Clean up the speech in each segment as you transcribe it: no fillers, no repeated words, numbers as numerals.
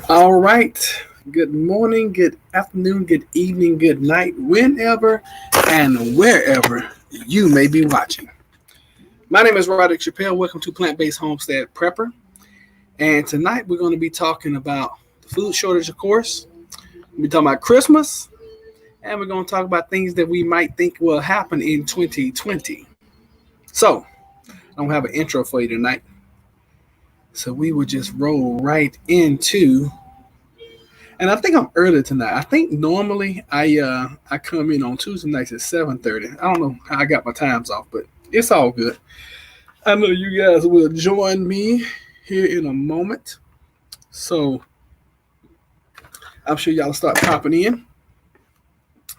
All right. Good morning, good afternoon, good evening, good night, whenever and wherever you may be watching. My name is Roderick Chappelle. Welcome to Plant Based Homestead Prepper. And tonight we're going to be talking about the food shortage, of course. We're talking about Christmas, and we're going to talk about things that we might think will happen in 2020. So, I don't have an intro for you tonight. So, we will just roll right into. And I think I'm early tonight. I think normally I come in on Tuesday nights at 7:30. I don't know how I got my times off, but it's all good. I know you guys will join me here in a moment. So I'm sure y'all start popping in.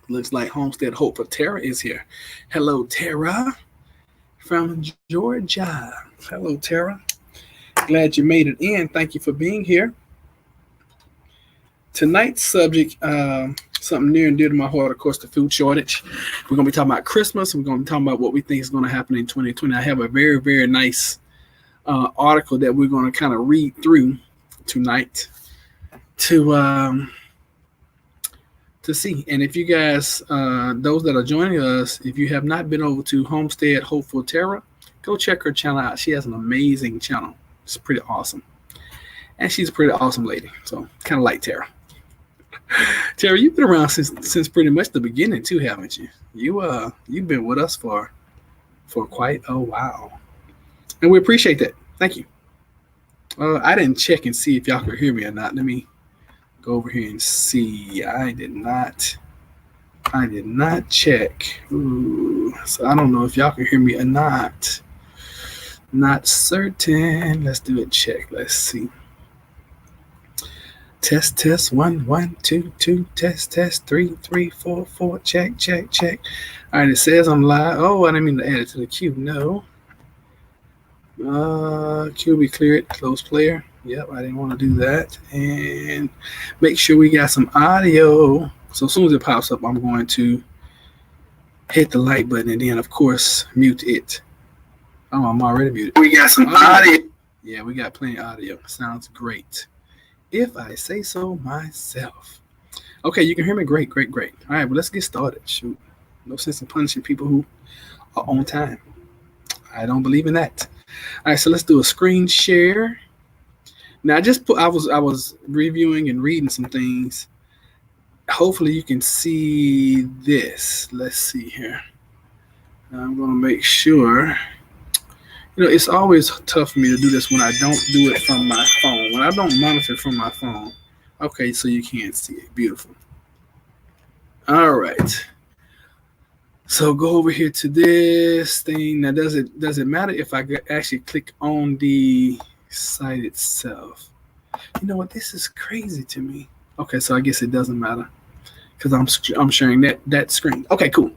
Looks like Homestead Hope for Tara is here. Hello, Tara from Georgia. Hello, Tara. Glad you made it in. Thank you for being here. Tonight's subject, something near and dear to my heart, of course, the food shortage. We're going to be talking about Christmas. We're going to be talking about what we think is going to happen in 2020. I have a very, very nice article that we're going to kind of read through tonight to see. And if you guys, those that are joining us, if you have not been over to Homestead Hopeful Terra, go check her channel out. She has an amazing channel. It's pretty awesome. And she's a pretty awesome lady. So kind of like Tara. Tara, you've been around since pretty much the beginning too, haven't you? You've been with us for quite a while. And we appreciate that. Thank you. I didn't check and see if y'all could hear me or not. Let me go over here and see. I did not check. Ooh, so I don't know if y'all can hear me or not. Not certain. Let's do a check. Let's see. Test 1 1 2 2 test 3 3 4 4 check. All right, it says I'm live. Oh, I didn't mean to add it to the queue. No. Queue be cleared. Close player. Yep, I didn't want to do that. And make sure we got some audio. So as soon as it pops up, I'm going to hit the like button and then, of course, mute it. Oh, I'm already muted. We got some audio. Yeah, we got plenty of audio. Sounds great. If I say so myself. Okay, you can hear me. Great. All right, well, let's get started. Shoot. No sense in punishing people who are on time. I don't believe in that. All right, so let's do a screen share. Now, I was reviewing and reading some things. Hopefully, you can see this. Let's see here. I'm going to make sure. You know, it's always tough for me to do this when I don't do it from my phone. When I don't monitor from my phone. Okay, so you can't see it. Beautiful. All right. So go over here to this thing. Now, does it matter if I actually click on the site itself? You know what? This is crazy to me. Okay, so I guess it doesn't matter because I'm sharing that screen. Okay, cool.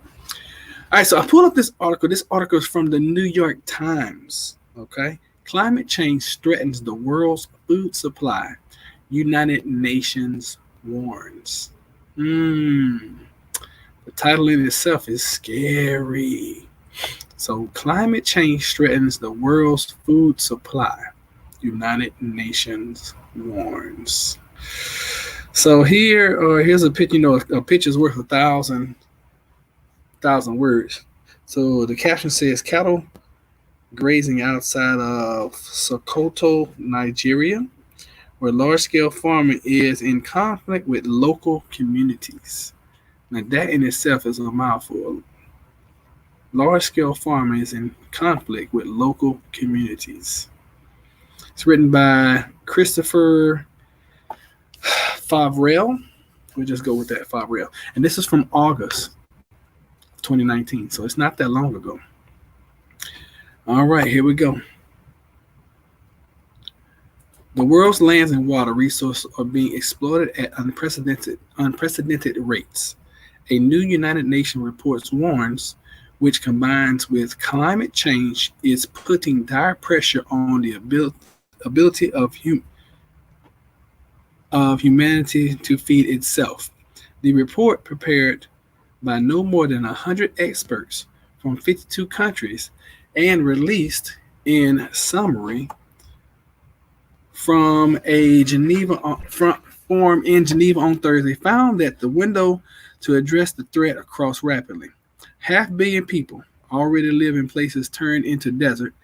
All right, so I pulled up this article. This article is from the New York Times. Okay, climate change threatens the world's food supply. United Nations warns. The title in itself is scary. So, climate change threatens the world's food supply. United Nations warns. So here's a picture. You know, a picture's worth 1,000 words. So the caption says cattle grazing outside of Sokoto, Nigeria, where large-scale farming is in conflict with local communities. Now that in itself is a mouthful. Large-scale farming is in conflict with local communities. It's written by Christopher Favrel. We'll just go with that, Favrel. And this is from August 2019, so it's not that long ago. All right, here we go. The world's lands and water resources are being exploited at unprecedented rates. A new United Nations report warns, which combines with climate change, is putting dire pressure on the ability of humanity to feed itself. The report, prepared by no more than 100 experts from 52 countries and released in summary from a Geneva front forum in Geneva on Thursday found that the window to address the threat across rapidly. Half billion people already live in places turned into desert,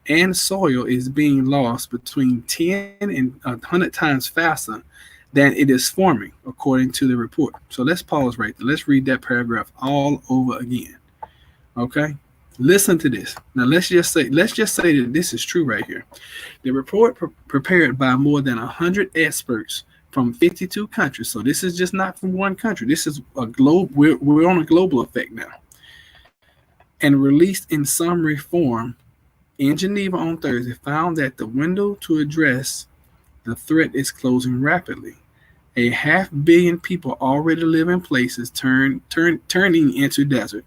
and soil is being lost between 10 and 100 times faster than it is forming, according to the report. So let's pause right there. Let's read that paragraph all over again. Okay? Listen to this. Now let's just say that this is true right here. The report prepared by more than 100 experts from 52 countries. So this is just not from one country. This is a globe. We're on a global effect now. And released in summary form in Geneva on Thursday found that the window to address the threat is closing rapidly. A half billion people already live in places turning into desert,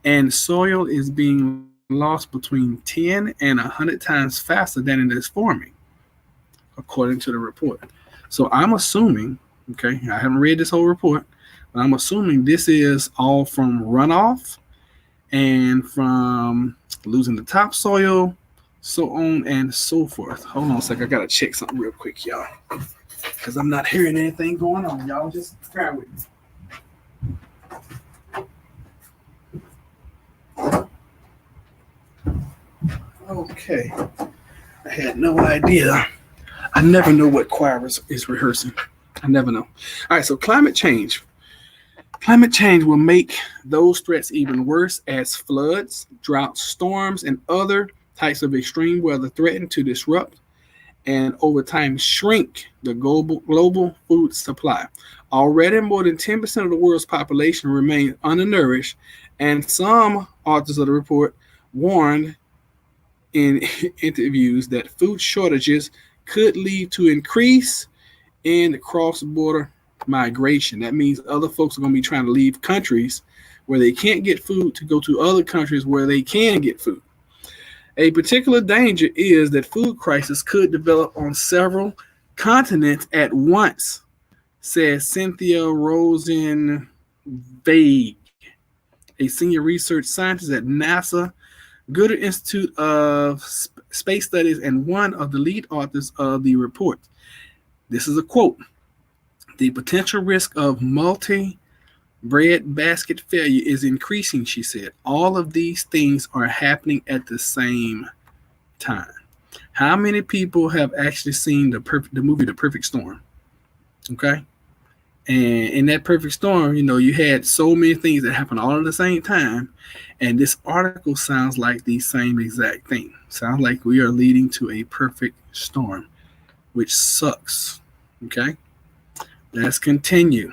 and soil is being lost between 10 and 100 times faster than it is forming, according to the report. So I'm assuming, okay, I haven't read this whole report, but I'm assuming this is all from runoff and from losing the topsoil, so on and so forth. Hold on a sec, I gotta check something real quick, y'all, because I'm not hearing anything going on. Y'all just bear with me. Okay, I had no idea. I never know what choir is rehearsing. I never know. All right, so climate change. Climate change will make those threats even worse as floods, droughts, storms, and other types of extreme weather threaten to disrupt and over time shrink the global food supply. Already, more than 10% of the world's population remains undernourished, and some authors of the report warned in interviews that food shortages could lead to increase in cross-border migration. That means other folks are going to be trying to leave countries where they can't get food to go to other countries where they can get food. A particular danger is that food crisis could develop on several continents at once, says Cynthia Rosenveig, a senior research scientist at NASA Goddard Institute of Space Studies and one of the lead authors of the report. This is a quote. The potential risk of multi-breadbasket failure is increasing, she said. All of these things are happening at the same time. How many people have actually seen the movie The Perfect Storm? Okay. And in that perfect storm, you had so many things that happened all at the same time. And this article sounds like the same exact thing. Sounds like we are leading to a perfect storm, which sucks. Okay. Let's continue.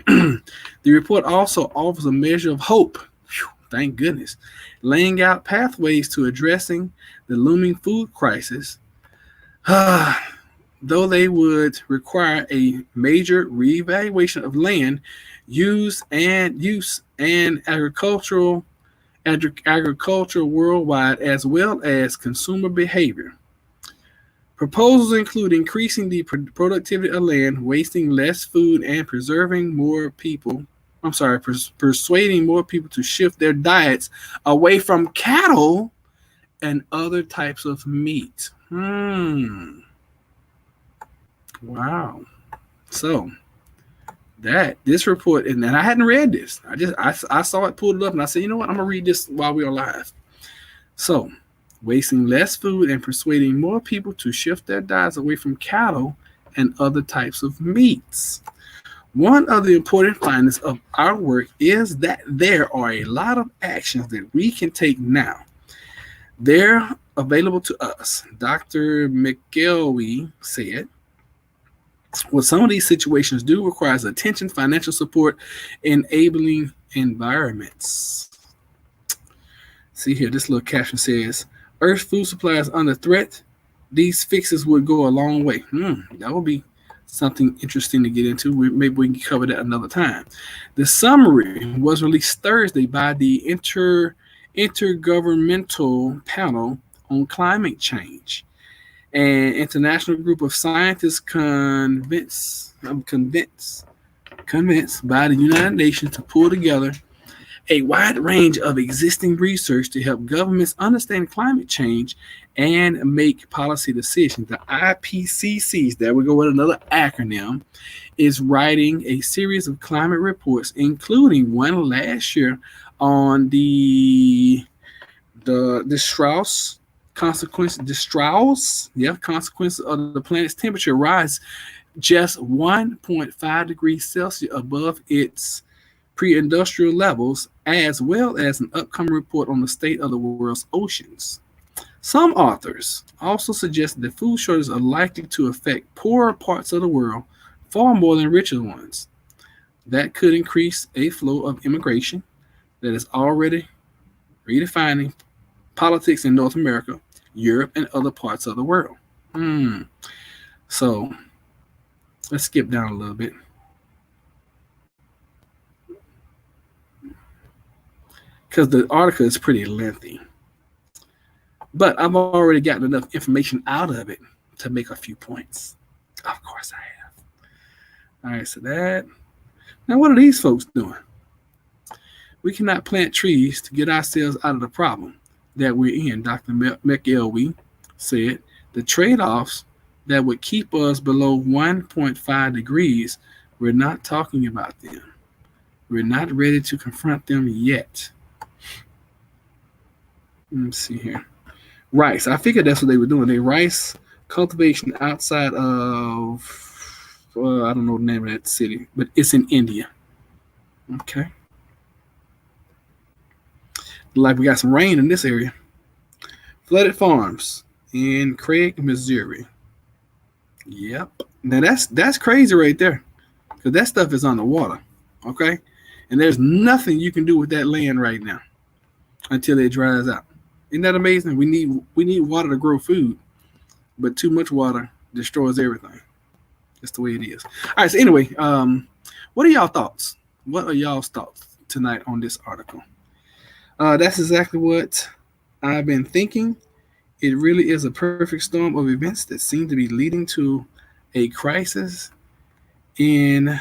The report also offers a measure of hope. Whew, thank goodness. Laying out pathways to addressing the looming food crisis. Though they would require a major reevaluation of land use and agriculture worldwide, as well as consumer behavior. Proposals include increasing the productivity of land, wasting less food, and persuading more people to shift their diets away from cattle and other types of meat. Wow. So this report, and I hadn't read this. I saw it, pulled it up, and I said, you know what? I'm gonna read this while we are live. So, wasting less food and persuading more people to shift their diets away from cattle and other types of meats. One of the important findings of our work is that there are a lot of actions that we can take now. They're available to us. Dr. McElwee said, well, some of these situations do require attention, financial support, enabling environments. See here, this little caption says, Earth's food supply is under threat. These fixes would go a long way. That would be something interesting to get into. Maybe we can cover that another time. The summary was released Thursday by the Intergovernmental Panel on Climate Change. An international group of scientists convinced by the United Nations to pull together a wide range of existing research to help governments understand climate change and make policy decisions. The IPCCs, there we go with another acronym, is writing a series of climate reports, including one last year on the Strauss consequences. The Strauss, consequences of the planet's temperature rise just 1.5 degrees Celsius above its pre-industrial levels, as well as an upcoming report on the state of the world's oceans. Some authors also suggest that food shortages are likely to affect poorer parts of the world far more than richer ones. That could increase a flow of immigration that is already redefining politics in North America, Europe, and other parts of the world. So let's skip down a little bit. Because the article is pretty lengthy. But I've already gotten enough information out of it to make a few points. Of course I have. All right, so that. Now, what are these folks doing? We cannot plant trees to get ourselves out of the problem that we're in, Dr. McElwee said. The trade-offs that would keep us below 1.5 degrees, we're not talking about them. We're not ready to confront them yet. Let me see here. Rice. I figured that's what they were doing. They rice cultivation outside of, I don't know the name of that city, but it's in India. Okay. Like we got some rain in this area. Flooded farms in Craig, Missouri. Yep. Now that's crazy right there, because that stuff is underwater. Okay. And there's nothing you can do with that land right now until it dries out. Isn't that amazing? We need water to grow food, but too much water destroys everything. That's the way it is. All right. So anyway, what are y'all thoughts? What are y'all's thoughts tonight on this article? That's exactly what I've been thinking. It really is a perfect storm of events that seem to be leading to a crisis in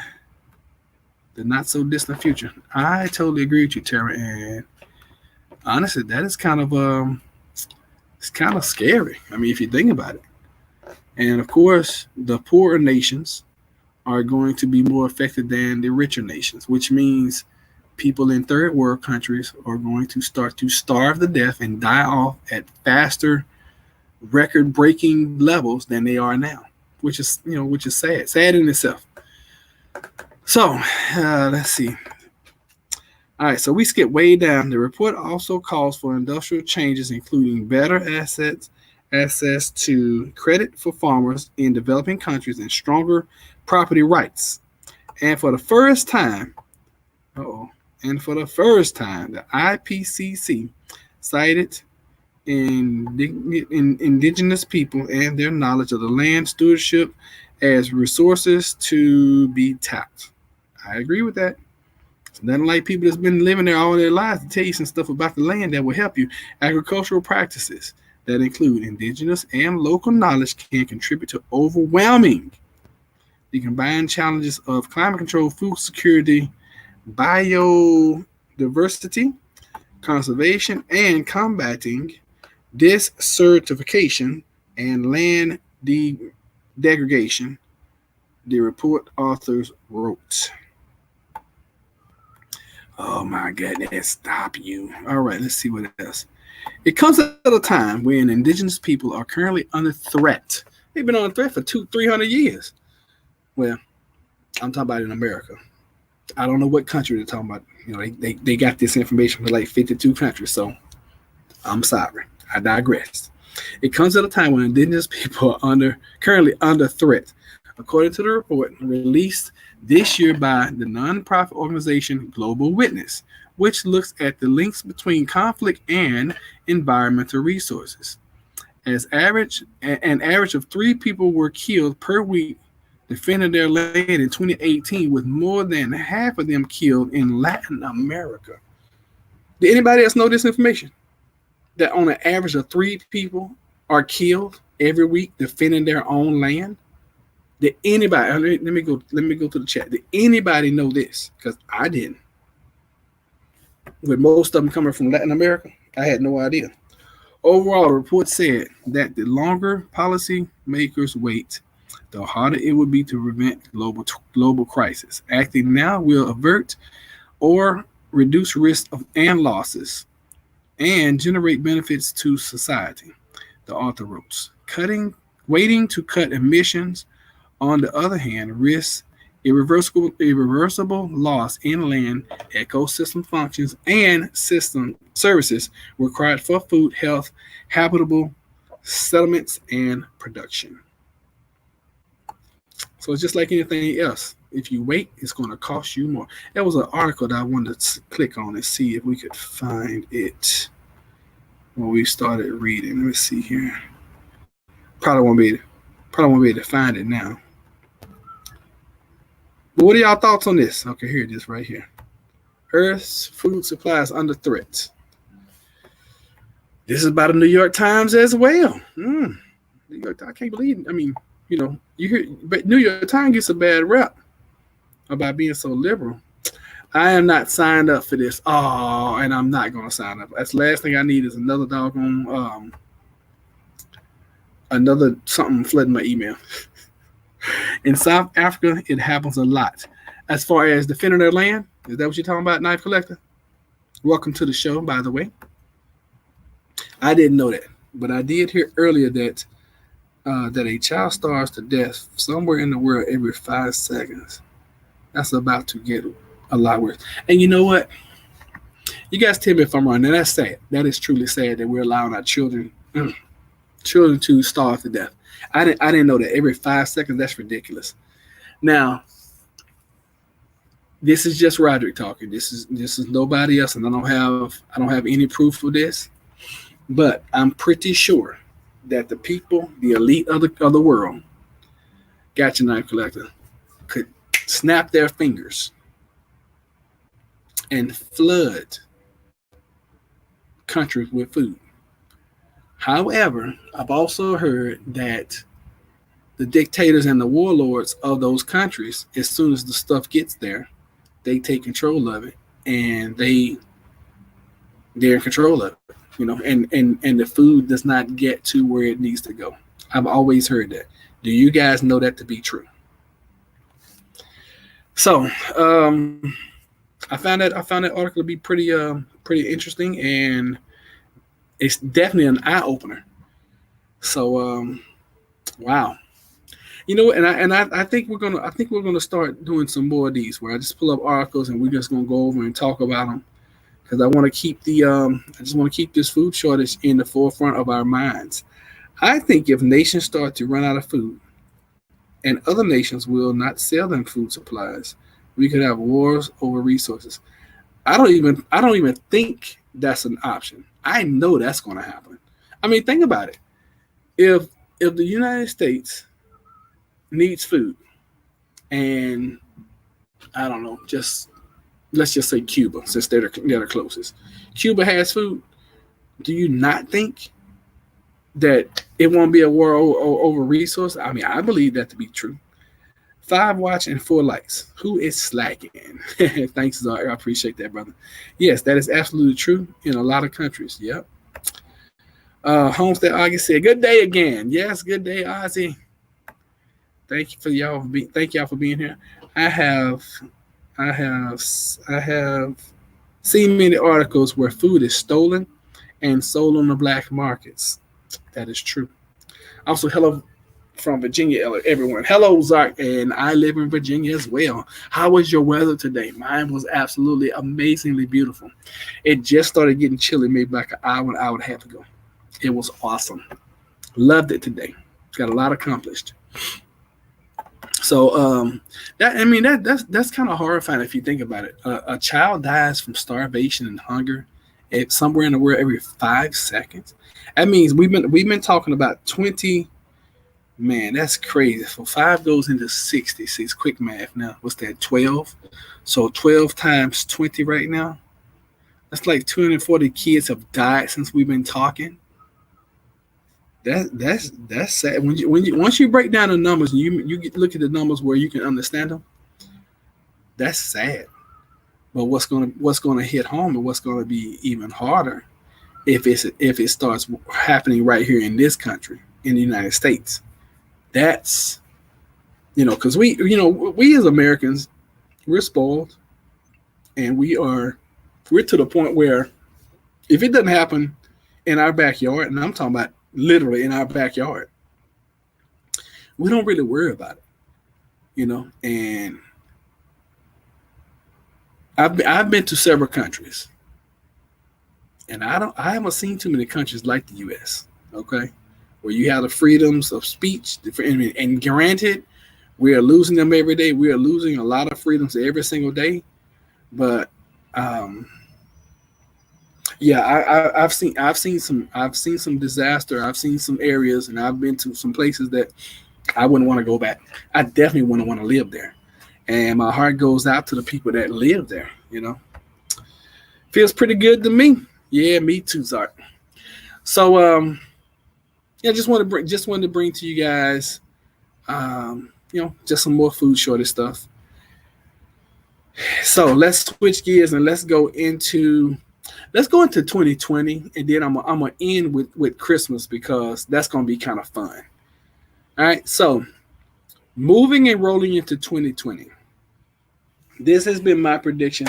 the not so distant future. I totally agree with you, Tara, and honestly, that is kind of it's kind of scary. I mean, if you think about it. And of course, the poorer nations are going to be more affected than the richer nations, which means people in third world countries are going to start to starve to death and die off at faster record-breaking levels than they are now, which is sad in itself. So let's see. All right, so we skip way down. The report also calls for industrial changes, including better access to credit for farmers in developing countries and stronger property rights. And for the first time, the IPCC cited indigenous people and their knowledge of the land stewardship as resources to be tapped. I agree with that. It's nothing like people that's been living there all their lives to tell you some stuff about the land that will help you. Agricultural practices that include indigenous and local knowledge can contribute to overwhelming the combined challenges of climate control, food security, biodiversity, conservation, and combating desertification and land degradation, the report authors wrote. Oh my goodness, stop you. All right, let's see what else. It comes at a time when indigenous people are currently under threat. They've been under threat for 200-300 years. Well, I'm talking about in America. I don't know what country they're talking about. You know, they got this information for like 52 countries, so I'm sorry. I digress. It comes at a time when indigenous people are currently under threat, according to the report released this year by the nonprofit organization Global Witness, which looks at the links between conflict and environmental resources. An average of 3 people were killed per week defending their land in 2018, with more than half of them killed in Latin America. Did anybody else know this information? That on an average of 3 people are killed every week defending their own land? Did anybody? Let me go to the chat. Did anybody know this? Because I didn't. With most of them coming from Latin America, I had no idea. Overall, the report said that the longer policymakers wait, the harder it would be to prevent global crisis. Acting now will avert or reduce risk of and losses and generate benefits to society, the author wrote. Waiting to cut emissions, on the other hand, risks irreversible loss in land ecosystem functions and system services required for food, health, habitable settlements, and production. So it's just like anything else. If you wait, it's going to cost you more. There was an article that I wanted to click on and see if we could find it when we started reading. Let me see here. Probably won't be able to find it now. But what are y'all thoughts on this? Okay, here it is right here. Earth's food supply is under threat. This is about the New York Times as well. New York, I can't believe it. I mean, you hear, but New York Times gets a bad rep about being so liberal. I am not signed up for this. Oh, and I'm not going to sign up. That's the last thing I need is another doggone, another something flooding my email. In South Africa, it happens a lot. As far as defending their land, is that what you're talking about, Knife Collector? Welcome to the show, by the way. I didn't know that, but I did hear earlier that a child starves to death somewhere in the world every 5 seconds. That's about to get a lot worse. And you know what? You guys tell me if I'm wrong. Now that's sad. That is truly sad that we're allowing our children to starve to death. I didn't know that every 5 seconds. That's ridiculous. Now, this is just Roderick talking. This is nobody else, and I don't have any proof of this. But I'm pretty sure that the people, the elite of the world, Gotcha Knife Collector, could snap their fingers and flood countries with food. However, I've also heard that the dictators and the warlords of those countries, as soon as the stuff gets there, they take control of it, and they're in control of it. And the food does not get to where it needs to go. I've always heard that. Do you guys know that to be true? So I found that article to be pretty interesting, and it's definitely an eye opener. So wow. You know, and I think we're gonna start doing some more of these where I just pull up articles and we're just gonna go over and talk about them. Because I want to keep I just want to keep this food shortage in the forefront of our minds. I think if nations start to run out of food, and other nations will not sell them food supplies, we could have wars over resources. I don't even think that's an option. I know that's going to happen. I mean, think about it. If the United States needs food, and I don't know, let's just say Cuba, since they're the closest. Cuba has food. Do you not think that it won't be a war over resource? I mean, I believe that to be true. 5 watch and 4 likes. Who is slacking? Thanks, Zar. I appreciate that, brother. Yes, that is absolutely true in a lot of countries. Yep. Homestead August said, "Good day again." Yes, good day, Ozzy. Thank y'all for being here. I have seen many articles where food is stolen and sold on the black markets. That is true. Also, hello from Virginia, everyone. Hello, Zark, and I live in Virginia as well. How was your weather today? Mine was absolutely amazingly beautiful. It just started getting chilly maybe like an hour and a half ago. It was awesome. Loved it today. Got a lot accomplished. So that's kind of horrifying if you think about it. A child dies from starvation and hunger somewhere in the world every 5 seconds. That means we've been talking about 20. Man, that's crazy. So 5 goes into 60. See, it's quick math now. What's that? 12. So 12 times 20 right now. That's like 240 kids have died since we've been talking. That's sad. Once you break down the numbers and you look at the numbers where you can understand them, that's sad. But what's gonna hit home and what's gonna be even harder if it starts happening right here in this country, in the United States. That's, because we as Americans, we're spoiled, and we're to the point where if it doesn't happen in our backyard, and I'm talking about literally in our backyard, we don't really worry about it. And I've been to several countries, and I haven't seen too many countries like the U.S. Okay, where you have the freedoms of speech, and granted, we are losing them every day. We are losing a lot of freedoms every single day, but yeah, I've seen some disaster. I've seen some areas, and I've been to some places that I wouldn't want to go back. I definitely wouldn't want to live there. And my heart goes out to the people that live there. Feels pretty good to me. Yeah, me too, Zart. So yeah, just wanted to bring to you guys just some more food shortage stuff. So let's switch gears and let's go into 2020, and then I'm gonna end with Christmas because that's gonna be kind of fun. All right, so moving and rolling into 2020. This has been my prediction.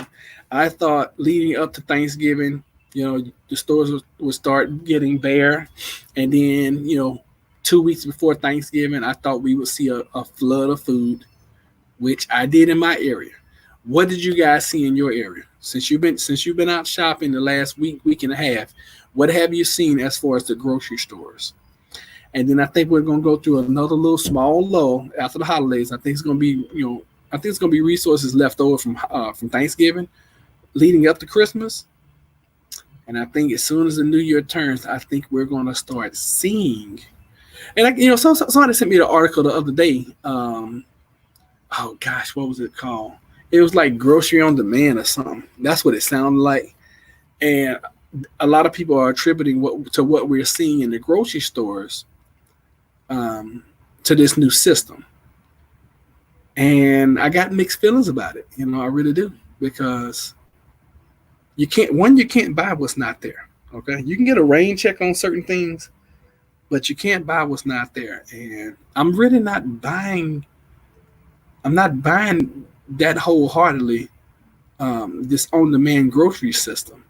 I thought leading up to Thanksgiving, the stores would start getting bare, and then 2 weeks before Thanksgiving, I thought we would see a flood of food, which I did in my area. What did you guys see in your area? Since you've been out shopping the last week and a half, what have you seen as far as the grocery stores? And then I think we're gonna go through another little small lull after the holidays. I think it's gonna be resources left over from Thanksgiving, leading up to Christmas. And I think as soon as the new year turns, I think we're gonna start seeing. And somebody sent me the article the other day. Oh gosh, what was it called? It was like grocery on demand or something. That's what it sounded like. And a lot of people are attributing what we're seeing in the grocery stores to this new system. And I got mixed feelings about it. I really do, because you can't buy what's not there. Okay, you can get a rain check on certain things, but you can't buy what's not there. And I'm really not buying. I'm not buying that wholeheartedly, this on-demand grocery system,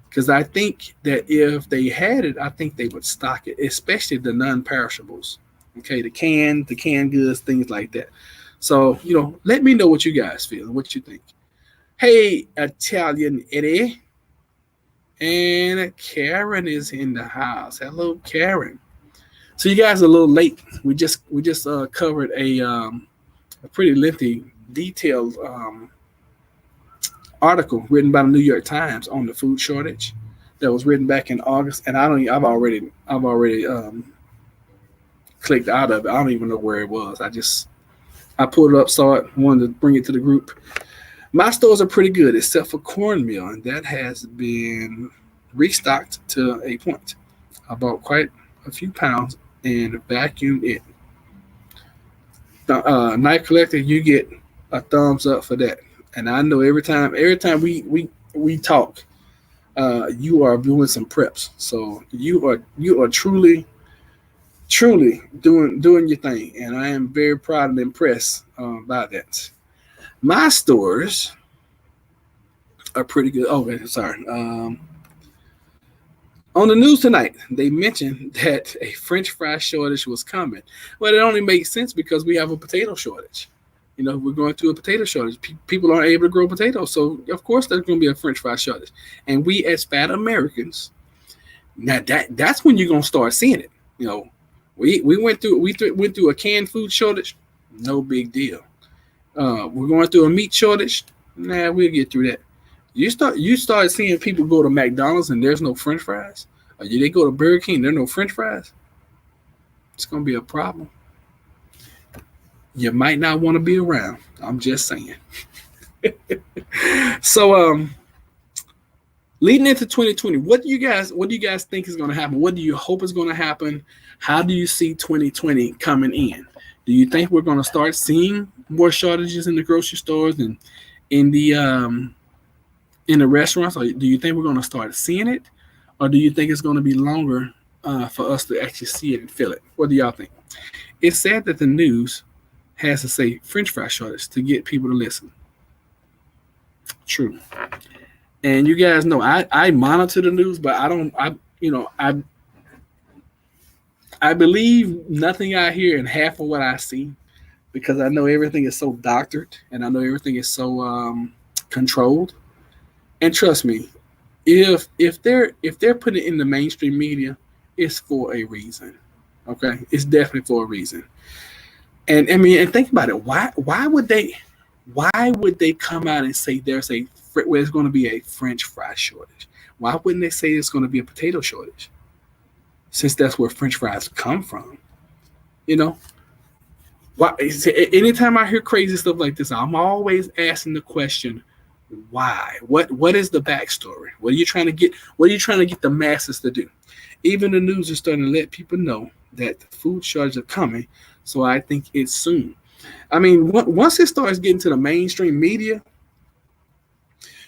because I think that if they had it, I think they would stock it, especially the non-perishables. Okay, the canned goods, things like that. So let me know what you guys feel, what you think. Hey, Italian Eddie, and Karen is in the house. Hello, Karen. So you guys are a little late. We just covered a pretty lengthy, detailed article written by the New York Times on the food shortage that was written back in August, and I've already clicked out of it. I don't even know where it was. I pulled it up, saw it, wanted to bring it to the group. My stores are pretty good except for cornmeal, and that has been restocked to a point. I bought quite a few pounds and vacuumed it. Night Collector, you get a thumbs up for that. And I know every time we talk, you are doing some preps. So you are truly doing your thing, and I am very proud and impressed by that. My stores are pretty good. Okay, sorry. On the news tonight, they mentioned that a French fry shortage was coming. Well, it only makes sense because we have a potato shortage. We're going through a potato shortage. People aren't able to grow potatoes, so of course there's going to be a French fry shortage. And we, as fat Americans, now that's when you're going to start seeing it. We went through a canned food shortage, no big deal. We're going through a meat shortage. Nah, we'll get through that. You start seeing people go to McDonald's and there's no French fries, or they go to Burger King and there's no French fries. It's going to be a problem. You might not want to be around. I'm just saying. So, leading into 2020, what do you guys think is going to happen? What do you hope is going to happen? How do you see 2020 coming in? Do you think we're going to start seeing more shortages in the grocery stores and in the restaurants, or do you think we're going to start seeing it, or do you think it's going to be longer for us to actually see it and feel it? What do y'all think? It's sad that the news has to say French fry shortage to get people to listen. True. And you guys know I monitor the news, but I don't I believe nothing I hear and half of what I see because I know everything is so doctored and I know everything is so controlled. And trust me, if they're putting it in the mainstream media, it's for a reason. Okay, it's definitely for a reason. And I mean, and think about it. Why would they come out and say there's going to be a French fry shortage? Why wouldn't they say it's going to be a potato shortage? Since that's where French fries come from, you know. Why? Anytime I hear crazy stuff like this, I'm always asking the question, why? What is the backstory? What are you trying to get? What are you trying to get the masses to do? Even the news is starting to let people know that the food shortage are coming. So I think it's soon. I mean, once it starts getting to the mainstream media,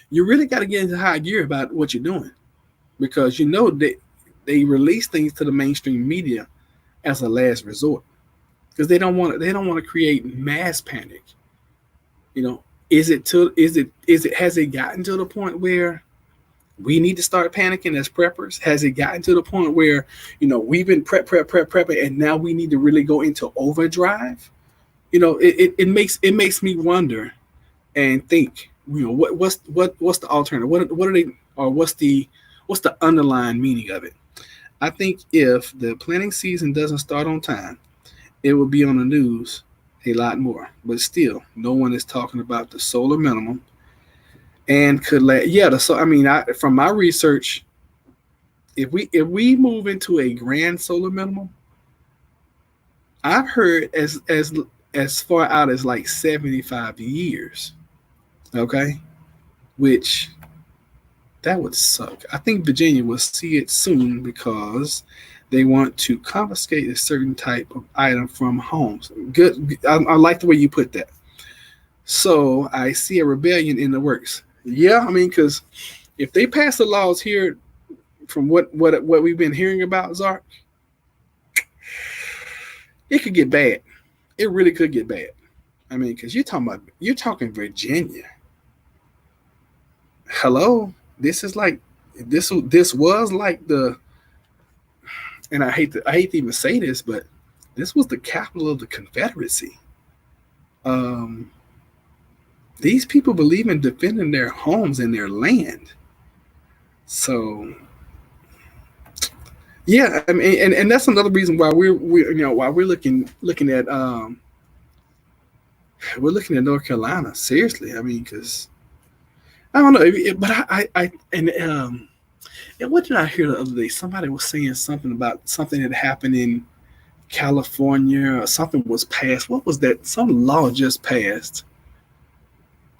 you really got to get into high gear about what you're doing, because you know that they release things to the mainstream media as a last resort because they don't want to create mass panic. You know, has it gotten to the point where we need to start panicking as preppers? Has it gotten to the point where, we've been prepping, and now we need to really go into overdrive? It makes me wonder and think, what's the alternative? What are they, or what's the underlying meaning of it? I think if the planting season doesn't start on time, it will be on the news a lot more. But still, no one is talking about the solar minimum. And from my research, if we move into a grand solar minimum, I've heard as far out as like 75 years. Okay, which that would suck. I think Virginia will see it soon because they want to confiscate a certain type of item from homes. Good. I like the way you put that. So I see a rebellion in the works. Yeah, I mean, because if they pass the laws here, from what we've been hearing about, Zark, it could get bad. It really could get bad. I mean, because you're talking Virginia. Hello, this is like this was like the, and I hate to even say this, but this was the capital of the Confederacy. Um, these people believe in defending their homes and their land. So yeah, I mean, and that's another reason why we're looking at North Carolina seriously. I mean, because I don't know, but and what did I hear the other day? Somebody was saying something about something that happened in California, or something was passed. What was that? Some law just passed.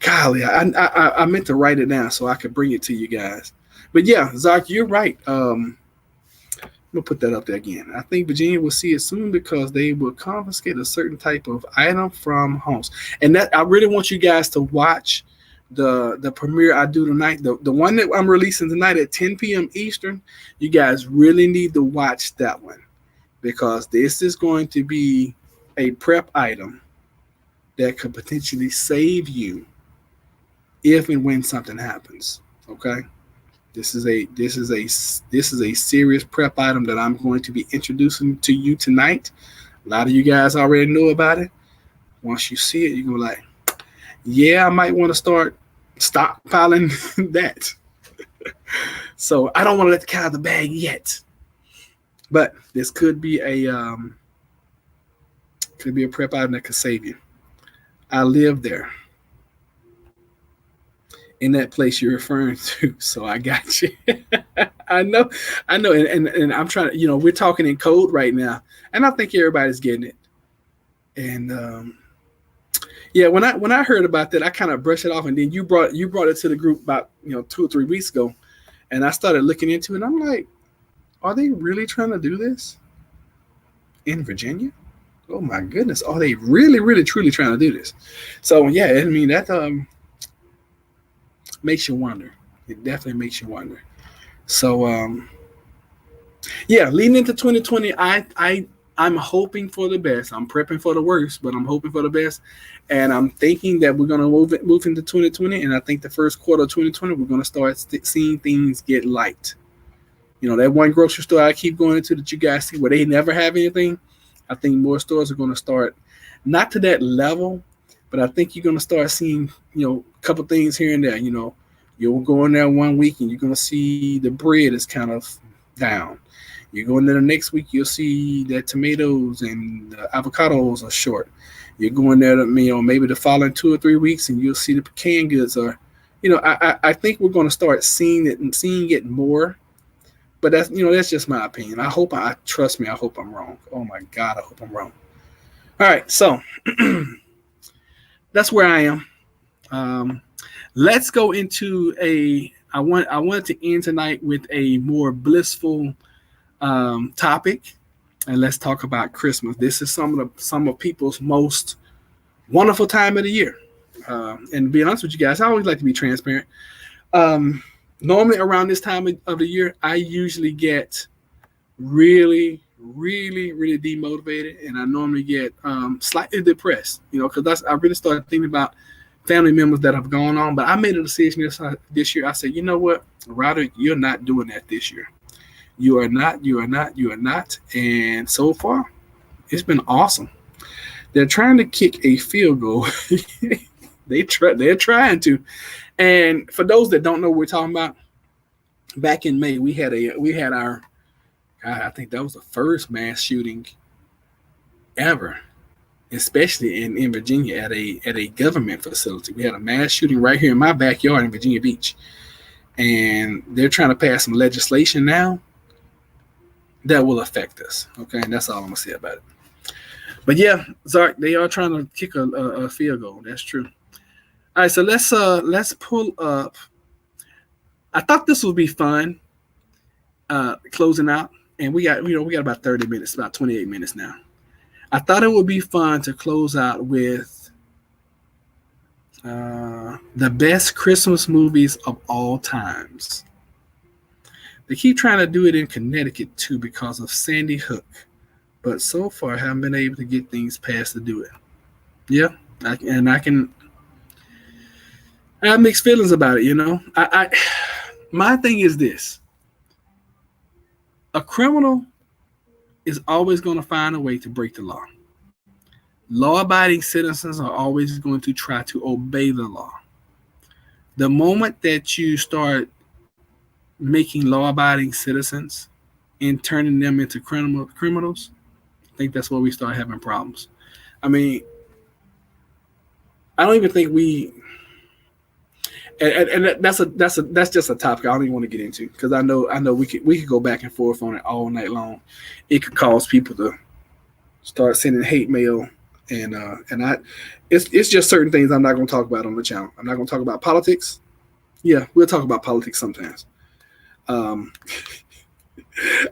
Golly, I meant to write it down so I could bring it to you guys. But yeah, Zark, you're right. I'm gonna put that up there again. I think Virginia will see it soon because they will confiscate a certain type of item from homes. And that I really want you guys to watch the premiere I do tonight. The one that I'm releasing tonight at 10 p.m. Eastern. You guys really need to watch that one because this is going to be a prep item that could potentially save you if and when something happens. Okay. This is a serious prep item that I'm going to be introducing to you tonight. A lot of you guys already know about it. Once you see it, you're gonna be like, yeah, I might want to start stockpiling that. So I don't want to let the cat out of the bag yet. But this could be a prep item that could save you. I live there. In that place you're referring to, so I got you. I know, and I'm trying to, we're talking in code right now, and I think everybody's getting it. And yeah, when I heard about that, I kind of brushed it off, and then you brought it to the group about 2 or 3 weeks ago, and I started looking into it. And I'm like, are they really trying to do this in Virginia? Oh my goodness, are they really, really, truly trying to do this? So yeah, I mean that makes you wonder. It definitely makes you wonder. So Yeah, leading into 2020, I'm hoping for the best. I'm prepping for the worst, but I'm hoping for the best. And I'm thinking that we're gonna move into 2020, and I think the first quarter of 2020 we're gonna start seeing things get light. You know, that one grocery store I keep going into that you guys see where they never have anything. I think more stores are gonna start not to that level, but I think you're gonna start seeing, a couple things here and there. You'll go in there one week and you're gonna see the bread is kind of down. You go into the next week, you'll see that tomatoes and avocados are short. You're going there, maybe the following 2 or 3 weeks, and you'll see the canned goods are. I think we're going to start seeing it and seeing it more. But that's just my opinion. Trust me, I hope I'm wrong. Oh my God, I hope I'm wrong. All right, so that's where I am. Let's go into I wanted to end tonight with a more blissful topic, and let's talk about Christmas. This is some of people's most wonderful time of the year. And to be honest with you guys, I always like to be transparent. Normally around this time of the year, I usually get really, really, really demotivated, and I normally get slightly depressed. Because I really started thinking about family members that have gone on. But I made a decision this year. I said, you know what, Ryder, you're not doing that this year. You are not. And so far, it's been awesome. They're trying to kick a field goal. They're trying to. And for those that don't know what we're talking about, back in May, we had our, I think that was the first mass shooting ever, especially in Virginia at a government facility. We had a mass shooting right here in my backyard in Virginia Beach. And they're trying to pass some legislation now that will affect us. Okay, and that's all I'm gonna say about it. But yeah, Zark, they are trying to kick a field goal. That's true. All right, so let's pull up. I thought this would be fun, closing out, and we got about 30 minutes, about 28 minutes now. I thought it would be fun to close out with the best Christmas movies of all times. They keep trying to do it in Connecticut too because of Sandy Hook, but so far I haven't been able to get things passed to do it. Yeah, I have mixed feelings about it. My thing is this: a criminal is always going to find a way to break the law. Law-abiding citizens are always going to try to obey the law. The moment that you start making law-abiding citizens and turning them into criminals, I think that's where we start having problems. I mean, I don't even think we, and that's just a topic I don't even want to get into, because I know we could go back and forth on it all night long. It could cause people to start sending hate mail, and it's just certain things I'm not going to talk about on the channel. I'm not going to talk about politics. Yeah, we'll talk about politics sometimes. I'm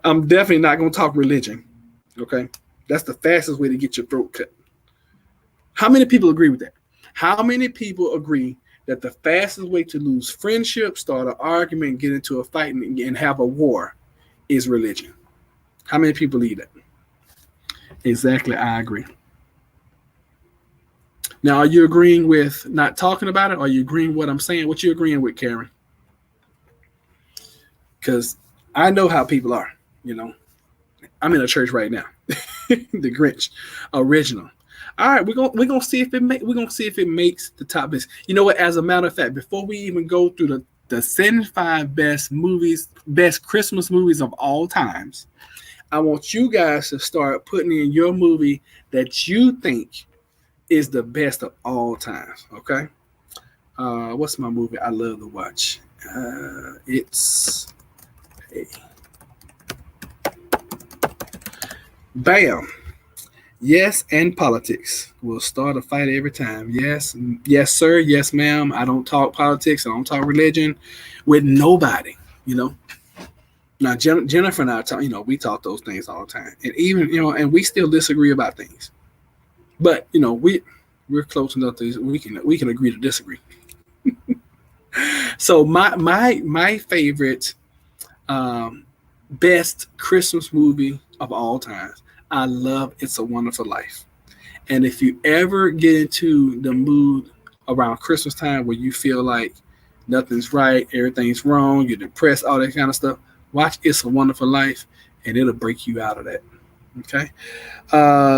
definitely not going to talk religion. Okay, that's the fastest way to get your throat cut. How many people agree with that? How many people agree that the fastest way to lose friendship, start an argument, get into a fight, and have a war is religion? How many people believe that? Exactly, I agree. Now, are you agreeing with not talking about it? Or are you agreeing with what I'm saying? What you agreeing with, Karen? Because I know how people are. I'm in a church right now. The Grinch original. All right, we're gonna see if it makes the top list. You know what? As a matter of fact, before we even go through the 75 best Christmas movies of all times, I want you guys to start putting in your movie that you think is the best of all times. Okay. What's my movie I love to watch? It's Bam. Yes, and politics will start a fight every time. Yes, sir. Yes, ma'am. I don't talk politics. I don't talk religion with nobody. Now Jennifer and I talk. We talk those things all the time, and even and we still disagree about things. But we're close enough to we can agree to disagree. So my favorite best Christmas movie of all time. I love It's a Wonderful Life. And if you ever get into the mood around Christmas time where you feel like nothing's right, everything's wrong, you're depressed, all that kind of stuff, watch It's a Wonderful Life and it'll break you out of that. Okay?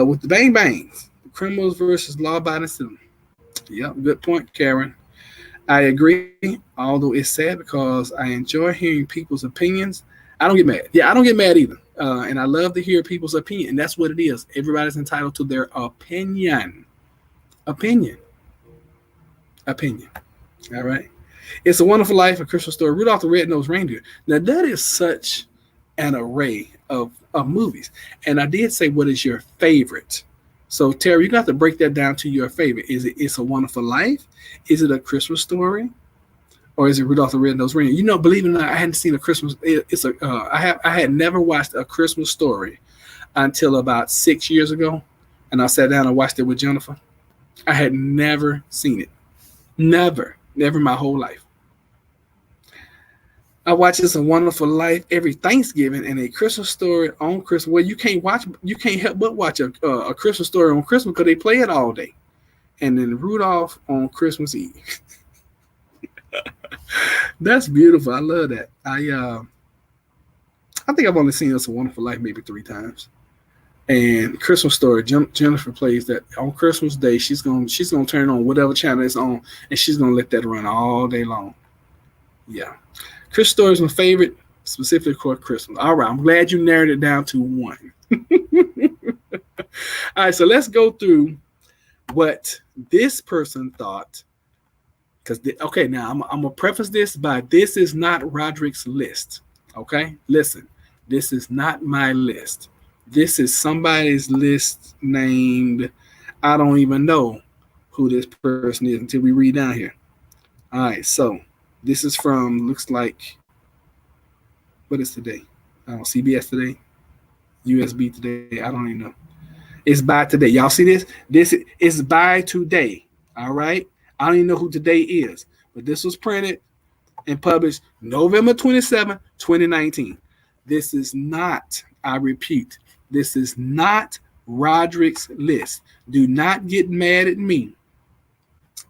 With the Bang Bangs, criminals versus law abiding citizens. Yep, good point, Karen. I agree, although it's sad because I enjoy hearing people's opinions. I don't get mad. Yeah, I don't get mad either. And I love to hear people's opinion. And that's what it is. Everybody's entitled to their opinion. Opinion. Opinion. All right. It's a Wonderful Life, A Christmas Story, Rudolph the Red-Nosed Reindeer. Now, that is such an array of movies. And I did say, what is your favorite? So, Terry, you got to break that down to your favorite. Is it It's a Wonderful Life? Is it A Christmas Story? Or is it Rudolph the Red-Nosed Reindeer? You know, believe it or not, I hadn't seen a Christmas. I had never watched A Christmas Story until about 6 years ago, and I sat down and watched it with Jennifer. I had never seen it, never my whole life. I watch It's a Wonderful Life every Thanksgiving and A Christmas Story on Christmas. Well, you can't help but watch a Christmas Story on Christmas because they play it all day, and then Rudolph on Christmas Eve. That's beautiful. I love that. I think I've only seen It's a Wonderful Life maybe 3 times. And Christmas Story, Jennifer plays that on Christmas Day. She's gonna turn on whatever channel it's on, and she's gonna let that run all day long. Yeah, Christmas Story is my favorite, specifically for Christmas. All right, I'm glad you narrowed it down to one. All right, so let's go through what this person thought. Okay, now I'm gonna preface this by this is not Roderick's list. Okay, listen, this is not my list. This is somebody's list named, I don't even know who this person is until we read down here. All right, so this is from, looks like, what is today? CBS Today, USB Today, I don't even know. It's by today. Y'all see this? This is by today. All right. I don't even know who today is, but this was printed and published November 27, 2019. This is not, I repeat, this is not Roderick's list. Do not get mad at me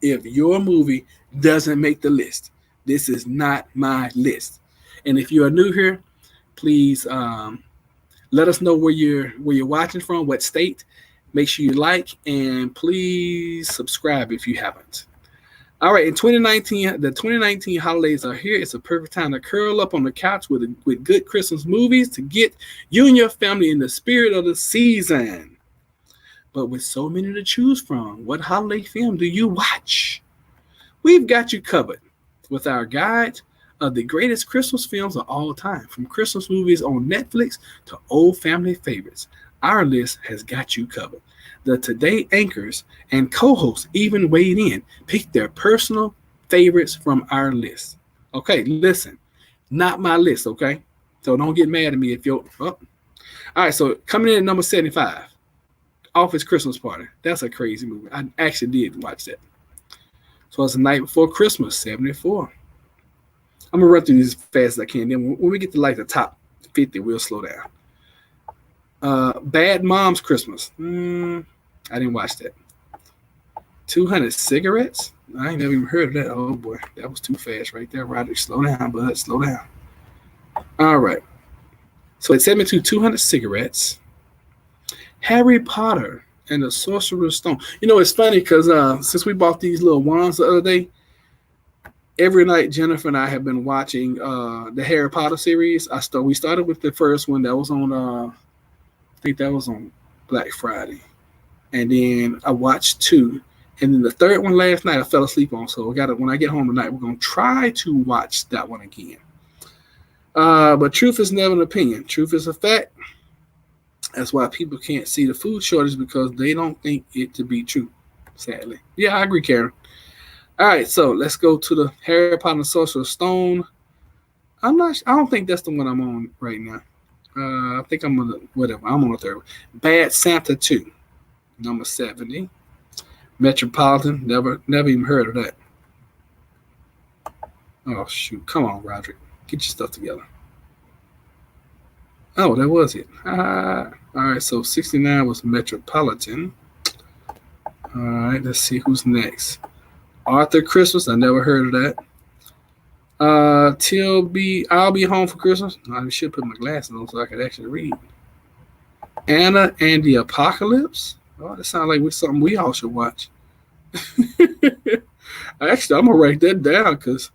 if your movie doesn't make the list. This is not my list. And if you are new here, please let us know where you're watching from, what state. Make sure you like and please subscribe if you haven't. All right, in 2019, the 2019 holidays are here. It's a perfect time to curl up on the couch with good Christmas movies to get you and your family in the spirit of the season. But with so many to choose from, what holiday film do you watch? We've got you covered with our guide of the greatest Christmas films of all time, from Christmas movies on Netflix to old family favorites. Our list has got you covered. The Today anchors and co-hosts even weighed in, picked their personal favorites from our list. Okay, listen, not my list, okay? So don't get mad at me if you're... Oh. All right, so coming in at number 75, Office Christmas Party. That's a crazy movie. I actually did watch that. So it's The Night Before Christmas, 74. I'm going to run through these as fast as I can. Then when we get to like the top 50, we'll slow down. Bad Moms Christmas. I didn't watch that. 200 Cigarettes? I ain't never even heard of that. Oh boy, that was too fast right there. Roderick, slow down, bud. Slow down. All right. So at 72, 200 Cigarettes. Harry Potter and the Sorcerer's Stone. You know, it's funny because since we bought these little wands the other day, every night Jennifer and I have been watching the Harry Potter series. We started with the first one that was on I think that was on Black Friday. And then I watched 2. And then the third one last night I fell asleep on. So when I get home tonight, we're going to try to watch that one again. But truth is never an opinion. Truth is a fact. That's why people can't see the food shortage, because they don't think it to be true, sadly. Yeah, I agree, Karen. All right, so let's go to the Harry Potter and the Sorcerer's Stone. I don't think that's the one I'm on right now. I think I'm on the third one. Bad Santa 2, number 70. Metropolitan, never even heard of that. Oh shoot, come on, Roderick, get your stuff together. Oh, that was it. All right, so 69 was Metropolitan. All right, let's see who's next. Arthur Christmas. I never heard of that. I'll be home for Christmas. I should put my glasses on so I could actually read. Anna and the Apocalypse. Oh, that sounds like something we all should watch. Actually, I'm gonna write that down because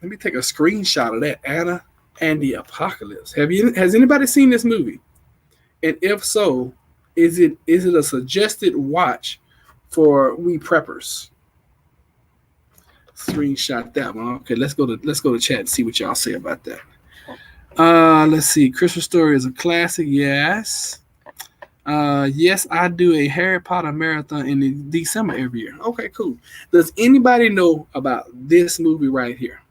let me take a screenshot of that. Anna and the Apocalypse. Has anybody seen this movie? And if so, is it a suggested watch for we preppers? Screenshot that one. Okay, let's go to chat and see what y'all say about that. Let's see. Christmas Story is a classic. Yes. Yes, I do a Harry Potter marathon in December every year. Okay, cool. Does anybody know about this movie right here?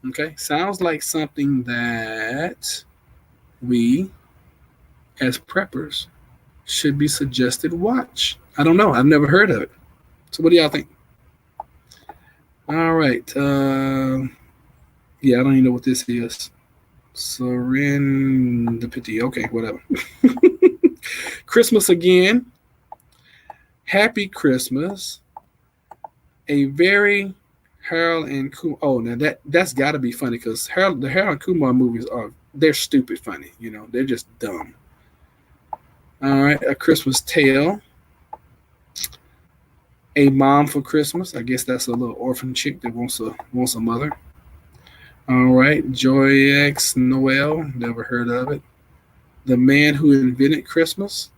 Okay, sounds like something that we, as preppers, should be suggested watch. I don't know. I've never heard of it. So, what do y'all think? All right. Yeah, I don't even know what this is. Serendipity. Okay, whatever. Christmas again. Happy Christmas. A very Harold and Kumar. Oh, now that's got to be funny because the Harold and Kumar movies they're stupid funny. You know, they're just dumb. All right, A Christmas Tale. A Mom for Christmas. I guess that's a little orphan chick that wants a mother. All right, Joy X Noel. Never heard of it. The Man Who Invented Christmas.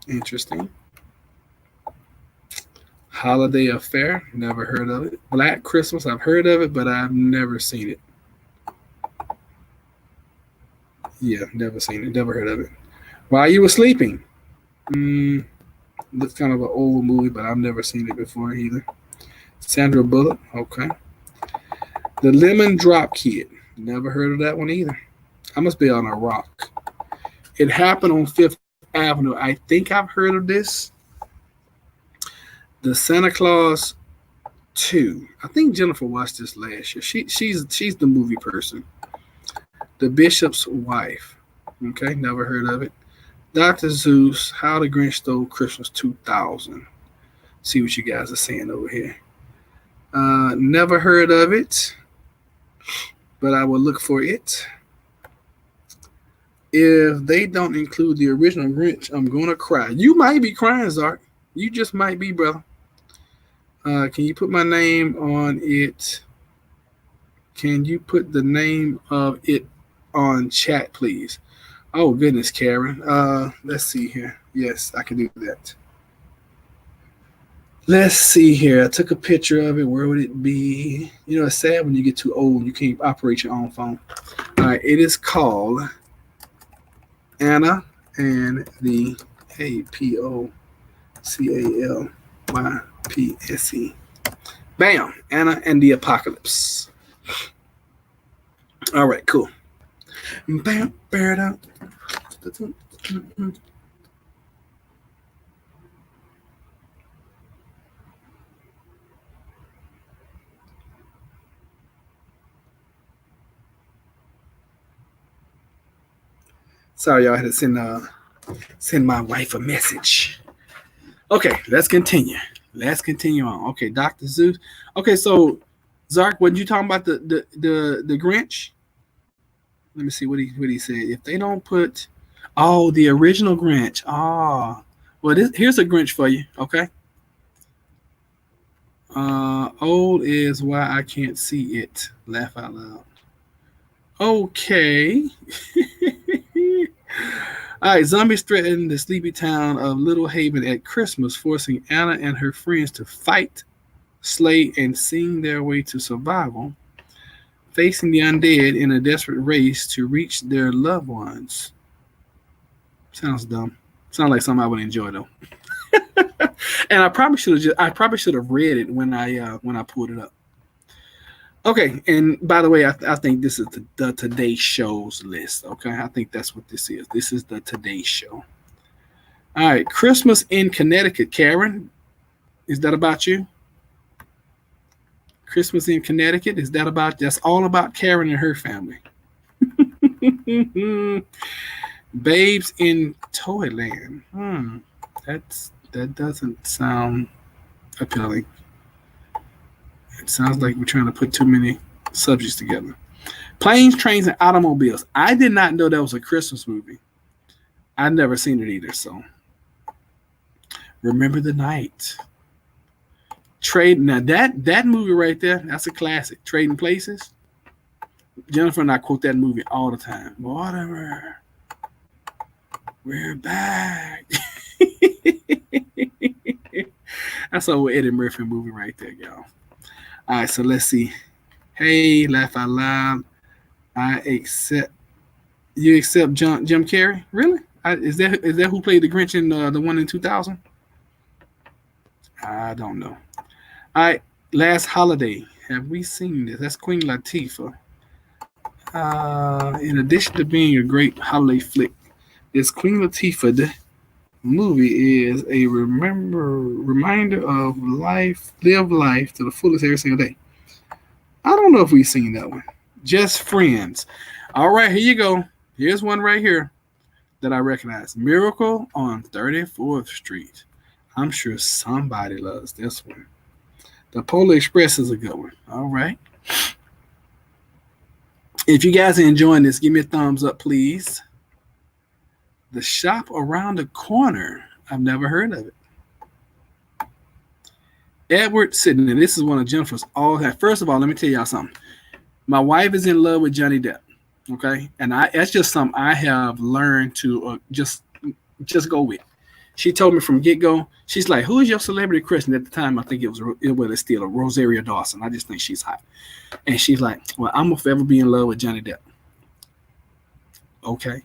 Interesting. Holiday Affair. Never heard of it. Black Christmas. I've heard of it, but I've never seen it. Yeah, never seen it. Never heard of it. While You Were Sleeping. Looks kind of an old movie, but I've never seen it before either. Sandra Bullock. Okay. The Lemon Drop Kid. Never heard of that one either. I must be on a rock. It happened on Fifth Avenue. I think I've heard of this. The Santa Claus 2. I think Jennifer watched this last year. She's the movie person. The Bishop's Wife. Okay, never heard of it. Dr. Seuss, How the Grinch Stole Christmas 2000. See what you guys are saying over here. Never heard of it, but I will look for it. If they don't include the original Grinch, I'm going to cry. You might be crying, Zark. You just might be, brother. Can you put my name on it? Can you put the name of it on chat, please? Oh, goodness, Karen. Let's see here. Yes, I can do that. Let's see here. I took a picture of it. Where would it be? You know, it's sad when you get too old. You can't operate your own phone. All right, it is called Anna and the Apocalypse. Bam! Anna and the Apocalypse. All right, cool. Bam, bam, Sorry, y'all. I had to send my wife a message. Okay, let's continue. Let's continue on. Okay, Dr. Seuss. Okay, so Zark, when you talking about the Grinch? Let me see what he said. If they don't put the original Grinch. Well, here's a Grinch for you, okay? Old is why I can't see it. Laugh out loud. Okay. All right, zombies threaten the sleepy town of Little Haven at Christmas, forcing Anna and her friends to fight, slay, and sing their way to survival, facing the undead in a desperate race to reach their loved ones. Sounds dumb. Sounds like something I would enjoy though. And I probably should have read it when I pulled it up. Okay, and by the way, I think this is the Today Show's list. Okay, I think that's what this is. This is the Today Show. All right, Christmas in Connecticut. Karen, is that about you? Christmas in Connecticut. Is that about? That's all about Karen and her family. Babes in Toyland. That doesn't sound appealing. It sounds like we're trying to put too many subjects together. Planes, Trains, and Automobiles. I did not know that was a Christmas movie. I've never seen it either. So, Remember the Night. Trade. Now that movie right there, that's a classic. Trading Places. Jennifer and I quote that movie all the time. Mortimer, we're back. That's an old Eddie Murphy movie right there, y'all. All right, so let's see. Hey, laugh out loud. I accept. You accept Jim Carrey? Really? Is that who played the Grinch in the one in 2000? I don't know. All right, Last Holiday. Have we seen this? That's Queen Latifah. In addition to being a great holiday flick, this Queen Latifah movie is a reminder of live life to the fullest every single day. I don't know if we've seen that one. Just Friends. All right, here you go. Here's one right here that I recognize. Miracle on 34th Street. I'm sure somebody loves this one. The Polar Express is a good one. All right. If you guys are enjoying this, give me a thumbs up, please. The Shop Around the Corner. I've never heard of it. Edward Sidney. This is one of Jennifer's all time. First of all, let me tell y'all something. My wife is in love with Johnny Depp. Okay, and that's just something I have learned to just go with. She told me from get-go, she's like, who is your celebrity crush? And at the time, I think it's still a Rosario Dawson. I just think she's hot. And she's like, well, I'm going to forever be in love with Johnny Depp. Okay.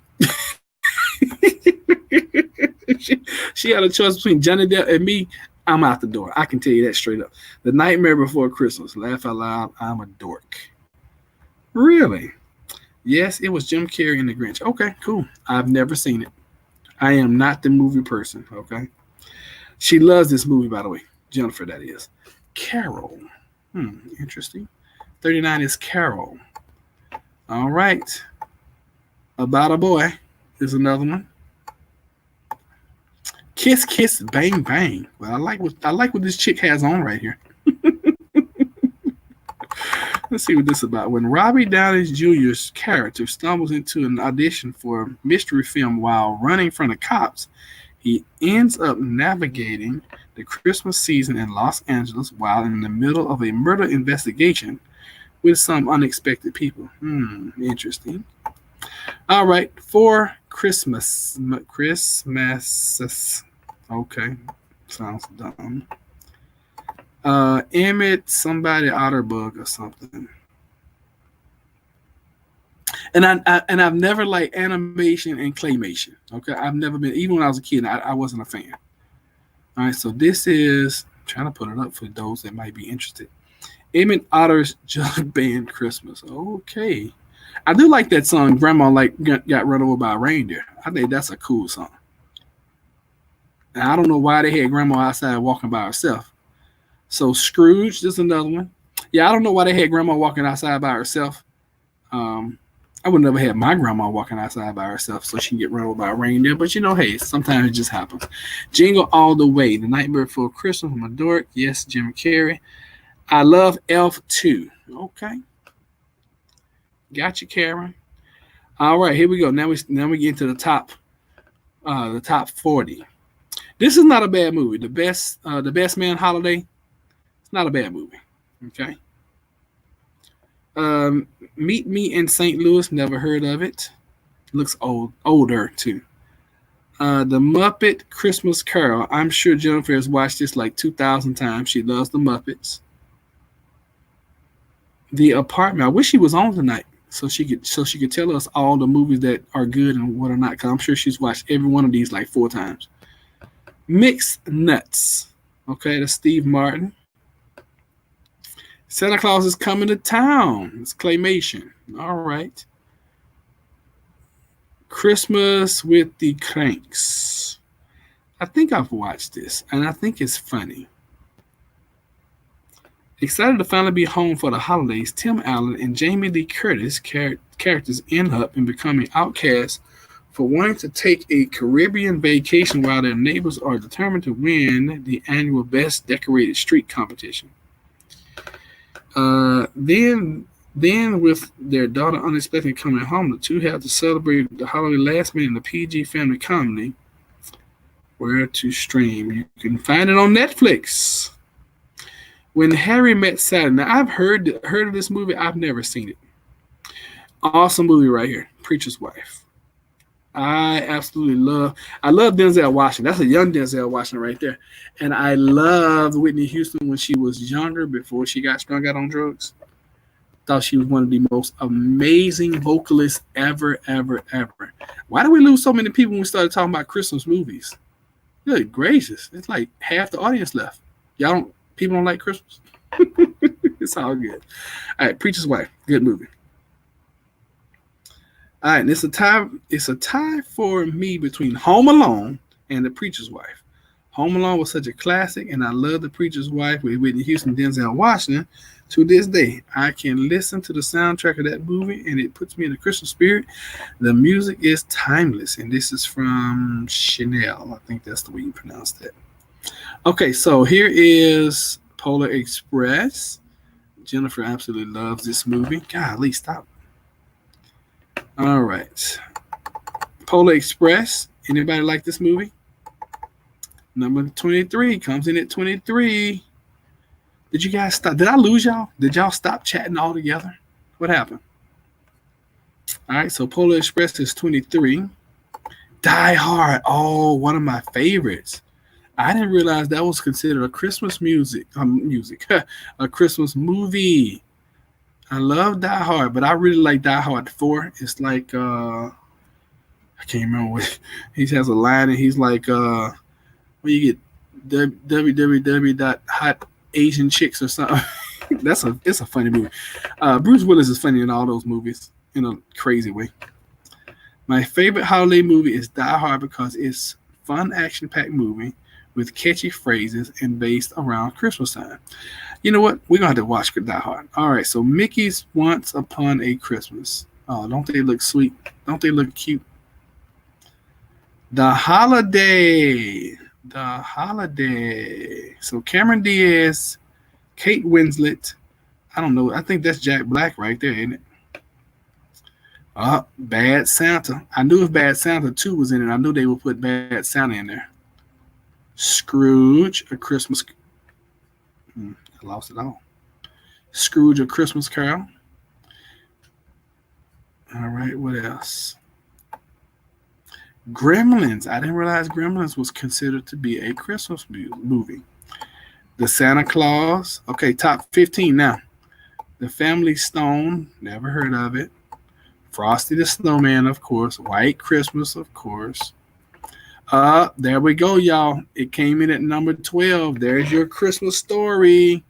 she had a choice between Johnny Depp and me. I'm out the door. I can tell you that straight up. The Nightmare Before Christmas. Laugh out loud. I'm a dork. Really? Yes, it was Jim Carrey in The Grinch. Okay, cool. I've never seen it. I am not the movie person, okay? She loves this movie, by the way. Jennifer, that is. Carol. Interesting. 39 is Carol. All right. About a Boy is another one. Kiss, Kiss, Bang, Bang. Well, I like what this chick has on right here. Let's see what this is about. When Robbie Downey Jr.'s character stumbles into an audition for a mystery film while running from the cops, he ends up navigating the Christmas season in Los Angeles while in the middle of a murder investigation with some unexpected people. Interesting. All right, for Christmases. Okay, sounds dumb. Emmett, somebody Otterbug or something. And I've never liked animation and claymation. Okay, I've never been. Even when I was a kid, I wasn't a fan. All right, so this is I'm trying to put it up for those that might be interested. Emmett Otter's Jug Band Christmas. Okay, I do like that song. Grandma got run over by a reindeer. I think that's a cool song. And I don't know why they had Grandma outside walking by herself. So Scrooge, this is another one. Yeah, I don't know why they had Grandma walking outside by herself. I would never have my grandma walking outside by herself so she can get run over by a reindeer. But hey, sometimes it just happens. Jingle All the Way, The Nightmare Before Christmas, I'm a dork. Yes, Jim Carrey. I love Elf 2. Okay. Got you, Karen. All right, here we go. Now we get into the top 40. This is not a bad movie. The Best Man Holiday. It's not a bad movie. Okay. Meet Me in St. Louis. Never heard of it. Looks older too. The Muppet Christmas Carol. I'm sure Jennifer has watched this like 2,000 times. She loves the Muppets. The Apartment. I wish she was on tonight so she could tell us all the movies that are good and what are not. Because I'm sure she's watched every one of these like 4 times. Mixed Nuts. Okay, that's Steve Martin. Santa Claus is Coming to Town. It's claymation. All right. Christmas with the Kranks. I think I've watched this, and I think it's funny. Excited to finally be home for the holidays, Tim Allen and Jamie Lee Curtis characters end up in becoming outcasts for wanting to take a Caribbean vacation while their neighbors are determined to win the annual Best Decorated Street competition. Then, with their daughter unexpectedly coming home, the two have to celebrate the holiday last minute in the PG family comedy. Where to stream? You can find it on Netflix. When Harry Met Sally. Now I've heard of this movie. I've never seen it. Awesome movie right here. Preacher's Wife. I absolutely love. I love Denzel Washington. That's a young Denzel Washington right there. And I loved Whitney Houston when she was younger before she got strung out on drugs. Thought she was one of the most amazing vocalists ever, ever, ever. Why did we lose so many people when we started talking about Christmas movies? Good gracious. It's like half the audience left. People don't like Christmas. It's all good. All right, Preacher's Wife. Good movie. All right, and it's a tie for me between Home Alone and The Preacher's Wife. Home Alone was such a classic, and I love The Preacher's Wife with Whitney Houston and Denzel Washington. To this day, I can listen to the soundtrack of that movie, and it puts me in the Christmas spirit. The music is timeless, and this is from Chanel. I think that's the way you pronounce that. Okay, so here is Polar Express. Jennifer absolutely loves this movie. Golly, stop. All right. Polar Express. Anybody like this movie? Number 23 comes in at 23. Did you guys stop? Did I lose y'all? Did y'all stop chatting altogether? What happened? All right, so Polar Express is 23. Die Hard. Oh, one of my favorites. I didn't realize that was considered a Christmas a Christmas movie. I love Die Hard, but I really like Die Hard 4. It's like I can't remember what he has a line, and he's like where you get www.hotasianchicks or something. It's a funny movie. Bruce Willis is funny in all those movies in a crazy way. My favorite holiday movie is Die Hard because it's fun action-packed movie with catchy phrases and based around Christmas time. You know what? We're going to have to watch Die Hard. All right, so Mickey's Once Upon a Christmas. Oh, don't they look sweet? Don't they look cute? The Holiday. So Cameron Diaz, Kate Winslet. I don't know. I think that's Jack Black right there, isn't it? Bad Santa. I knew if Bad Santa 2 was in it, I knew they would put Bad Santa in there. Scrooge, A Christmas. I lost it all. Scrooge, A Christmas Carol. All right, what else? Gremlins. I didn't realize Gremlins was considered to be a Christmas movie. The Santa Claus. Okay, top 15 now. The Family Stone. Never heard of it. Frosty the Snowman, of course. White Christmas, of course. There we go, y'all. It came in at number 12. There's your Christmas Story.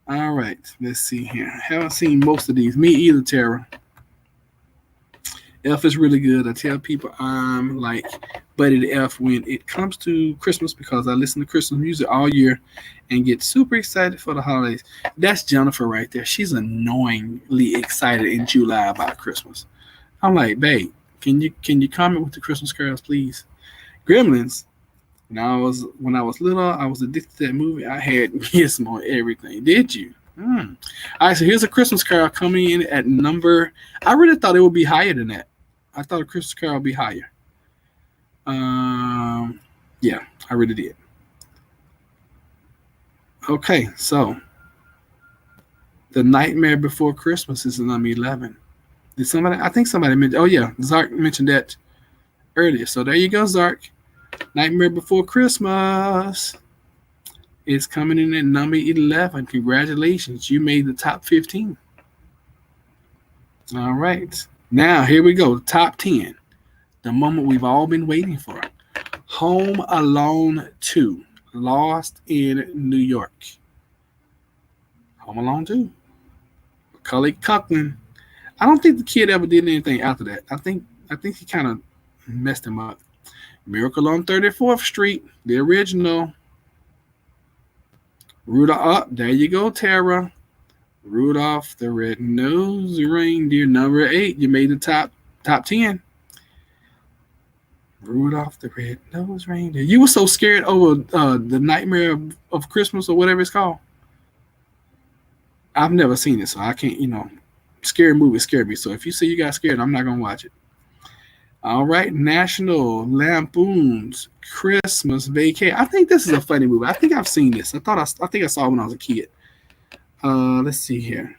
All right, let's see here. Haven't seen most of these. Me either, Tara. Elf is really good. I tell people I'm like Buddy the Elf when it comes to Christmas because I listen to Christmas music all year and get super excited for the holidays. That's Jennifer right there. She's annoyingly excited in July about Christmas. I'm like, babe, can you comment with the Christmas carols, please? Gremlins. When I was little, I was addicted to that movie. I had Gizmo everything. Did you? All right, so here's a Christmas Carol coming in at number. I really thought it would be higher than that. I thought a Christmas Carol would be higher. Yeah, I really did. Okay, so The Nightmare Before Christmas is number 11. Did somebody? I think somebody mentioned. Oh yeah, Zark mentioned that earlier. So there you go, Zark. Nightmare Before Christmas is coming in at number 11. Congratulations, you made the top 15. All right. Now, here we go. Top 10. The moment we've all been waiting for. Home Alone 2. Lost in New York. Home Alone 2. Macaulay Culkin. I don't think the kid ever did anything after that. I think he kind of messed him up. Miracle on 34th Street. The original. Rudolph. Oh, there you go, Tara. Rudolph the Red-Nosed Reindeer, number 8. You made the top 10. Rudolph the Red-Nosed Reindeer. You were so scared over the Nightmare of Christmas or whatever it's called. I've never seen it, so I can't. Scary movies scare me. So if you say you got scared, I'm not gonna watch it. All right, National Lampoon's Christmas Vacation. I think this is a funny movie. I think I've seen this. I think I saw it when I was a kid. Let's see here.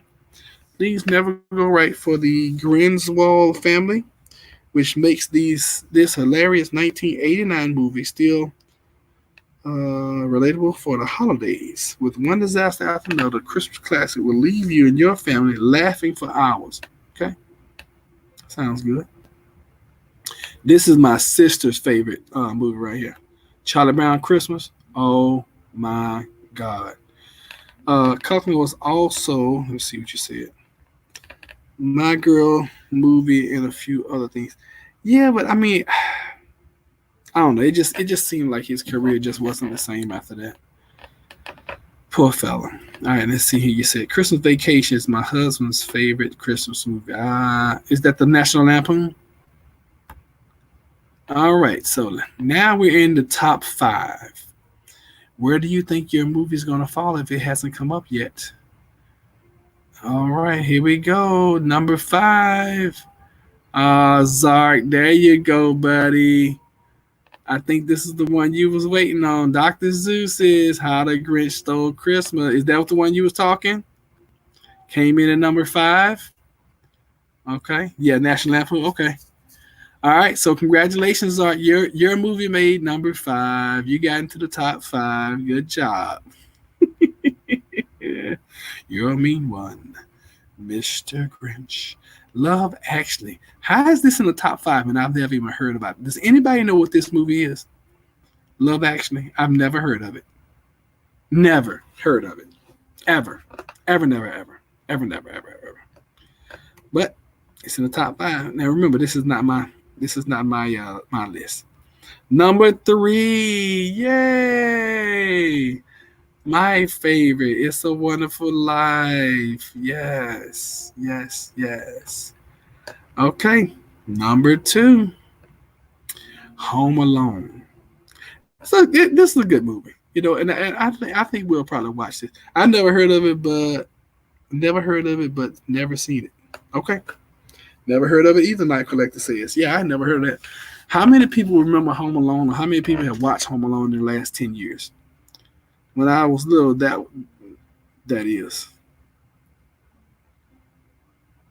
Things never go right for the Grinchwald family, which makes this hilarious 1989 movie still relatable for the holidays. With one disaster after another, Christmas classic will leave you and your family laughing for hours. Okay, sounds good. This is my sister's favorite movie right here. Charlie Brown Christmas. Oh my God. Company was also, let me see what you said. My Girl movie and a few other things. Yeah, but I mean, I don't know. It just seemed like his career just wasn't the same after that. Poor fella. All right, let's see here. You said Christmas Vacation is my husband's favorite Christmas movie. Is that the National Lampoon? All right, so now we're in the top 5. Where do you think your movie's going to fall if it hasn't come up yet? All right, here we go. Number 5. Zark, there you go, buddy. I think this is the one you was waiting on. Dr. Seuss's How the Grinch Stole Christmas. Is that the one you was talking? Came in at number 5. Okay. Yeah, National Lampoon. Okay. All right. So congratulations, Zark. Your movie made number 5. You got into the top 5. Good job. You're a mean one, Mr. Grinch. Love Actually. How is this in the top 5 and I've never even heard about it? Does anybody know what this movie is? Love Actually. I've never heard of it. Never heard of it. Ever. Ever, never, ever. Ever, never, ever, ever. But it's in the top 5. Now remember, this is not my my list. Number 3. Yay! My favorite. It's a Wonderful Life. Yes. Yes. Yes. Okay. Number 2. Home Alone. So this is a good movie. And I think we'll probably watch this. I never heard of it, but never seen it. Okay. Never heard of it either, Night Collector says. Yeah, I never heard of that. How many people remember Home Alone, or how many people have watched Home Alone in the last 10 years? When I was little, that is.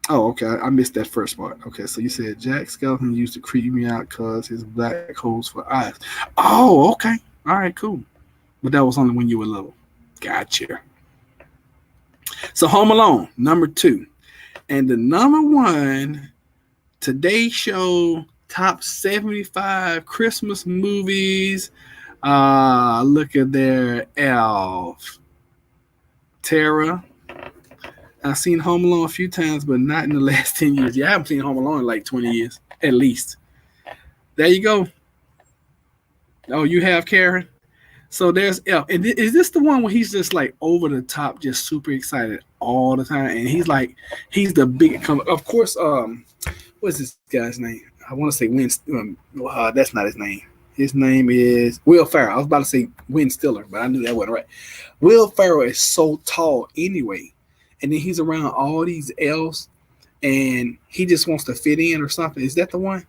Oh, okay. I missed that first part. Okay, so you said Jack Skellington used to creep me out because his black holes for eyes. Oh, okay. All right, cool. But that was only when you were little. Gotcha. So Home Alone, number 2. And the number 1 Today Show top 75 Christmas movies. Look at there, Elf. Tara. I've seen Home Alone a few times, but not in the last 10 years. Yeah, I haven't seen Home Alone in like 20 years, at least. There you go. Oh, you have, Karen? So there's Elf. And is this the one where he's just like over the top, just super excited all the time? And he's the big, of course, what's this guy's name? I want to say that's not his name. His name is Will Ferrell. I was about to say Win Stiller, but I knew that wasn't right. Will Ferrell is so tall anyway. And then he's around all these elves, and he just wants to fit in or something. Is that the one?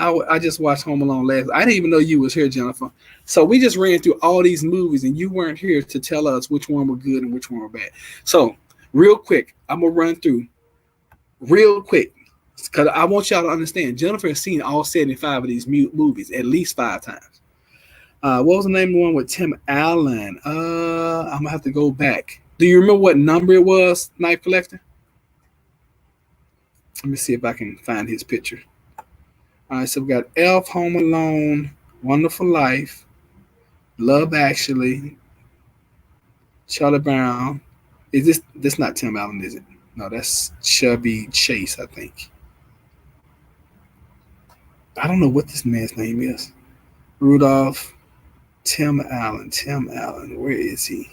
I just watched Home Alone last. I didn't even know you was here, Jennifer. So we just ran through all these movies, and you weren't here to tell us which one were good and which one were bad. So real quick, I'm gonna run through real quick because I want y'all to understand. Jennifer has seen all 75 of these movies at least 5 times. What was the name of the one with Tim Allen? I'm gonna have to go back. Do you remember what number it was, Night Collector? Let me see if I can find his picture. All right, so we got Elf, Home Alone, Wonderful Life, Love Actually, Charlie Brown. Is this not Tim Allen, is it? No, that's Chubby Chase, I think. I don't know what this man's name is. Rudolph, Tim Allen. Where is he?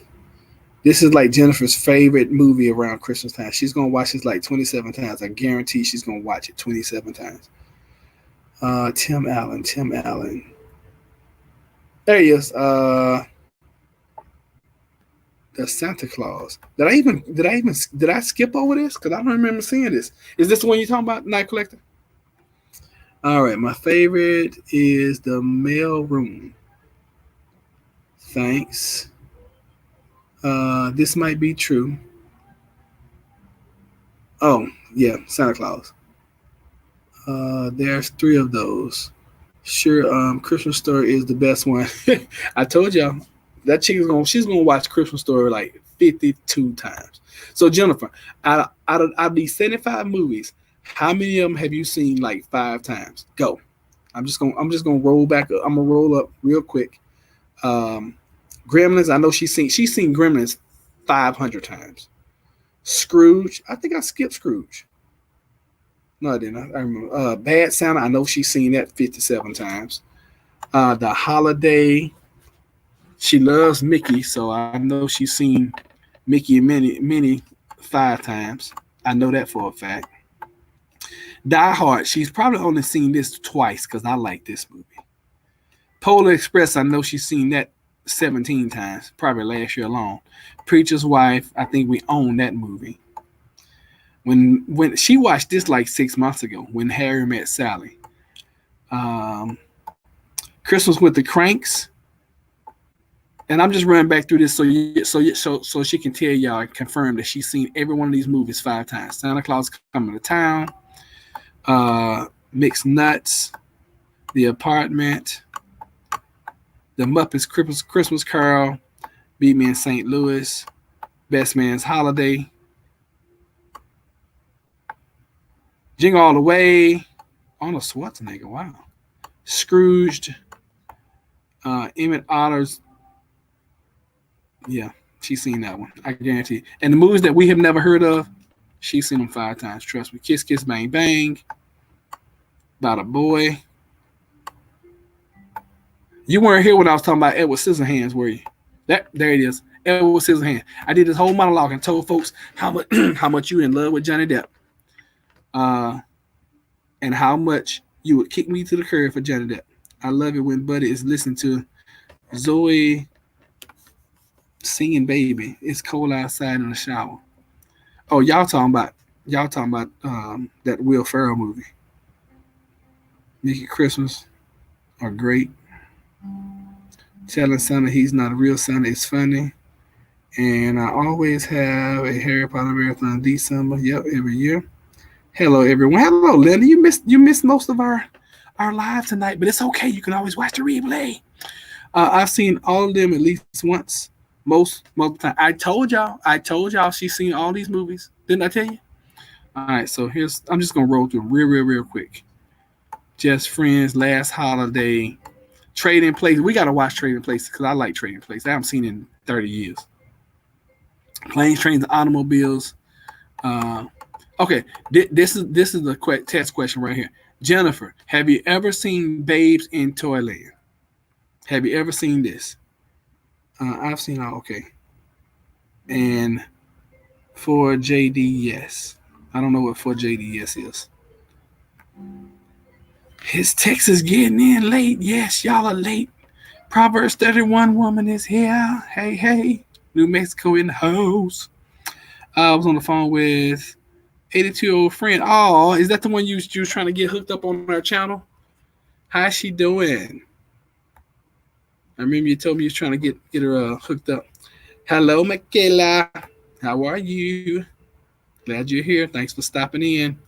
This is like Jennifer's favorite movie around Christmas time. She's gonna watch this like 27 times. I guarantee she's gonna watch it 27 times. Tim Allen. Tim Allen. There he is. The Santa Claus. Did I skip over this? Because I don't remember seeing this. Is this the one you're talking about, Night Collector? All right, my favorite is the mail room. Thanks. This might be true. Oh, yeah, Santa Claus. There's 3 of those. Sure, Christmas Story is the best one. I told y'all that she's gonna watch Christmas Story like 52 times. So Jennifer, out of these 75 movies, how many of them have you seen like 5 times? Go. I'm just gonna roll back up. I'm gonna roll up real quick. Gremlins, I know she's seen Gremlins 500 times. Scrooge, I think I skipped Scrooge. No, I didn't. I remember. Bad Santa, I know she's seen that 57 times. The Holiday, she loves Mickey, so I know she's seen Mickey and Minnie 5 times. I know that for a fact. Die Hard, she's probably only seen this twice because I like this movie. Polar Express, I know she's seen that 17 times, probably last year alone. Preacher's Wife, I think we own that movie. When she watched this like 6 months ago, When Harry Met Sally. Christmas with the Kranks. And I'm just running back through this so she can tell y'all and confirm that she's seen every one of these movies 5 times. Santa Claus Coming to Town, Mixed Nuts, The Apartment, The Muppets Christmas Carol, Beat Me in St. Louis, Best Man's Holiday, Jingle All the Way, Arnold Schwarzenegger, wow. Scrooged, Emmett Otter's, yeah, she's seen that one, I guarantee. And the movies that we have never heard of, she's seen them 5 times, trust me. Kiss Kiss Bang Bang, About a Boy. You weren't here when I was talking about Edward Scissorhands, were you? There it is, Edward Scissorhands. I did this whole monologue and told folks how much you in love with Johnny Depp. And how much you would kick me to the curb for Johnny Depp. I love it when Buddy is listening to Zoe singing Baby. It's cold outside in the shower. Oh, y'all talking about that Will Ferrell movie. Mickey Christmas are great. Telling Santa he's not a real Santa is funny. And I always have a Harry Potter marathon in December. Yep, every year. Hello, everyone. Hello, Linda. You missed most of our live tonight, but it's okay. You can always watch the replay. I've seen all of them at least once, multiple times. I told y'all she's seen all these movies. Didn't I tell you? All right, so I'm just gonna roll through them real quick. Just Friends, Last Holiday, Trading Places. We gotta watch Trading Places because I like Trading Places. I haven't seen it in 30 years. Planes, Trains, and Automobiles. Okay, this is the test question right here. Jennifer, have you ever seen Babes in Toyland? Have you ever seen this? I've seen all. Okay. And for JD, yes. I don't know what for JD, yes is. His text is getting in late. Yes, y'all are late. Proverbs 31 woman is here. Hey. New Mexico in the house. I was on the phone with 82-year-old friend. Oh, is that the one you was trying to get hooked up on our channel? How's she doing? I remember you told me you was trying to get her hooked up. Hello, Michaela. How are you? Glad you're here. Thanks for stopping in.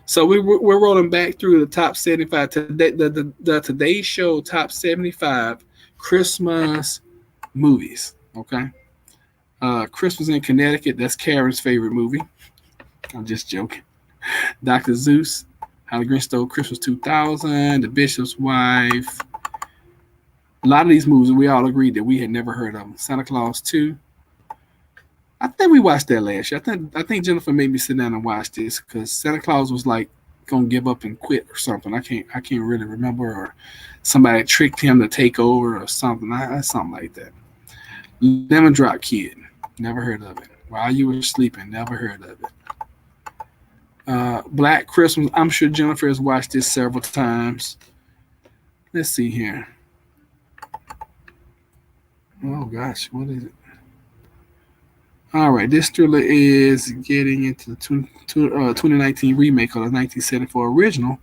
So we're rolling back through the top 75. Today, the Today Show top 75 Christmas movies. Okay. Christmas in Connecticut. That's Karen's favorite movie. I'm just joking. Dr. Seuss, How the Grinch Stole Christmas 2000, The Bishop's Wife. A lot of these movies we all agreed that we had never heard of them. Santa Claus 2. I think we watched that last year. I think Jennifer made me sit down and watch this because Santa Claus was like gonna give up and quit or something. I can't really remember, or somebody tricked him to take over or something. Something like that. Lemon Drop Kid. Never heard of it. While you were sleeping, never heard of it. Black Christmas. I'm sure Jennifer has watched this several times. Let's see here. Oh gosh, what is it? All right, this thriller is getting into the 2019 remake of the 1974 original.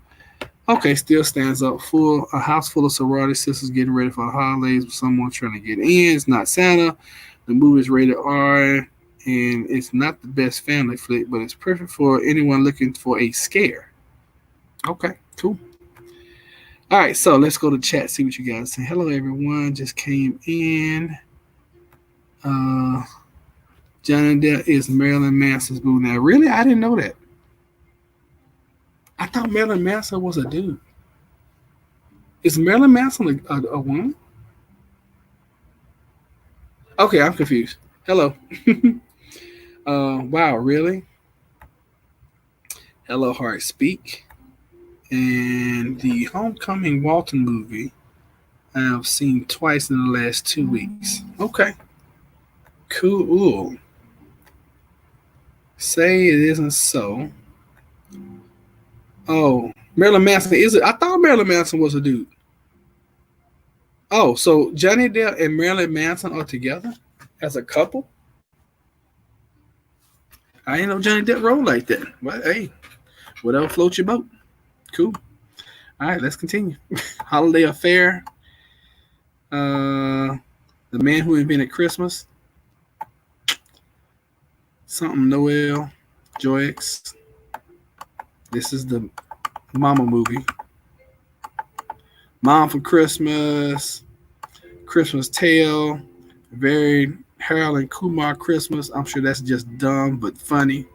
Okay, still stands up. A house full of sorority sisters getting ready for the holidays with someone trying to get in. It's not Santa. The movie is rated R, and it's not the best family flick, but it's perfect for anyone looking for a scare. Okay, cool. All right, so let's go to chat, see what you guys say. Hello, everyone. Just came in. Johnny Depp is Marilyn Manson's boo. Now, really? I didn't know that. I thought Marilyn Manson was a dude. Is Marilyn Manson a woman? Okay, I'm confused. Hello. Wow, really? Hello, Heart Speak. And the Homecoming Walton movie I've seen twice in the last 2 weeks. Okay. Cool. Say it isn't so. Oh, Marilyn Manson is it? I thought Marilyn Manson was a dude. Oh, so Johnny Depp and Marilyn Manson are together as a couple? I didn't know Johnny Depp rolled like that. Well, hey, whatever floats your boat. Cool. All right, let's continue. Holiday Affair. The Man Who Invented Christmas. Something Noel. Joyx. This is the Mama movie. Mom for Christmas. Christmas Tale. Very Harold and Kumar Christmas. I'm sure that's just dumb but funny.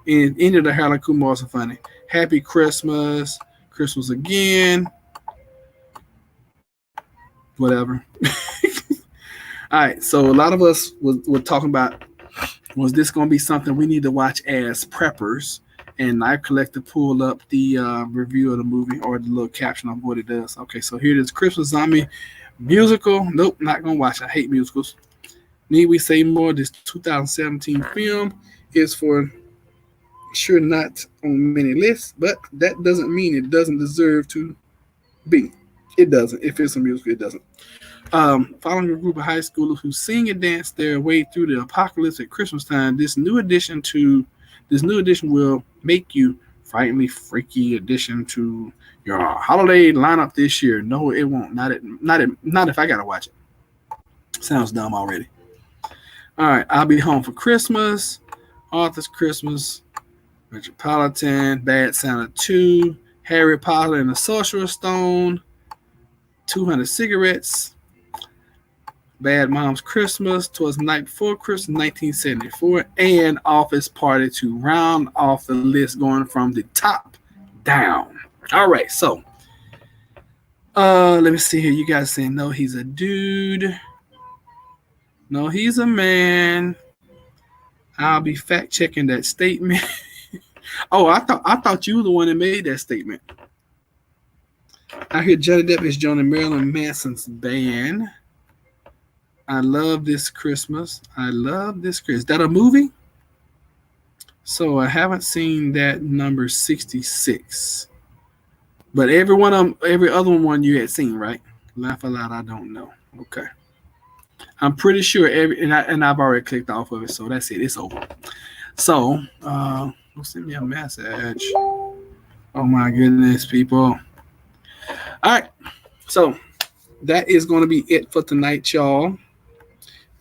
And any of the Harold and Kumars are funny. Happy Christmas. Christmas Again. Whatever. All right. So a lot of us were talking about, was this going to be something we need to watch as preppers? And I collected, pulled up the review of the movie or the little caption of what it does. Okay, so here it is. Christmas Zombie musical. Nope, not going to watch. I hate musicals. Need we say more? This 2017 film is for sure not on many lists, but that doesn't mean it doesn't deserve to be. It doesn't. If it's a musical, it doesn't. Following a group of high schoolers who sing and dance their way through the apocalypse at Christmas time, this new addition will make you frighteningly freaky addition to your holiday lineup this year. No, it won't. Not if I gotta watch it. Sounds dumb already. All right, I'll Be Home for Christmas, Arthur's Christmas, Metropolitan, Bad Santa 2, Harry Potter and the Sorcerer's Stone, 200 Cigarettes, Bad Mom's Christmas, Twas the Night Before Christmas, 1974, and Office Party to round off the list going from the top down. All right, so let me see here. You guys saying no, he's a dude. No, he's a man. I'll be fact checking that statement. Oh, I thought you were the one that made that statement. I hear Johnny Depp is joining Marilyn Manson's band. I love this Christmas. Is that a movie? So I haven't seen that number 66. But every other one you had seen, right? Laugh Aloud, I don't know. Okay. I'm pretty sure and I've already clicked off of it, so that's it. It's over. So, send me a message. Oh my goodness, people. All right. So that is going to be it for tonight, y'all.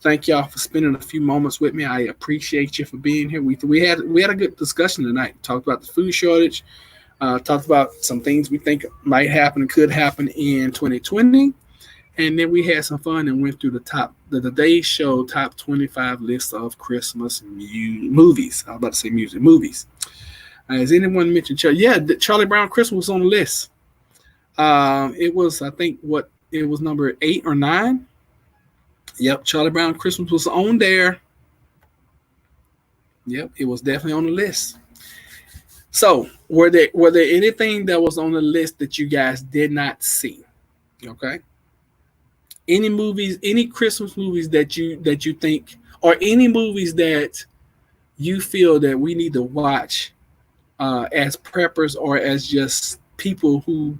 Thank y'all for spending a few moments with me. I appreciate you for being here. We had a good discussion tonight. Talked about the food shortage. Talked about some things we think might happen and could happen in 2020. And then we had some fun and went through the Today Show top 25 list of Christmas movies. I was about to say music movies. Has anyone mentioned Charlie? Yeah, Charlie Brown Christmas was on the list. It was, I think, it was number 8 or 9. Yep, Charlie Brown Christmas was on there. Yep, it was definitely on the list. So, were there anything that was on the list that you guys did not see? Okay. Any movies, any Christmas movies that you think, or any movies that you feel that we need to watch as preppers or as just people who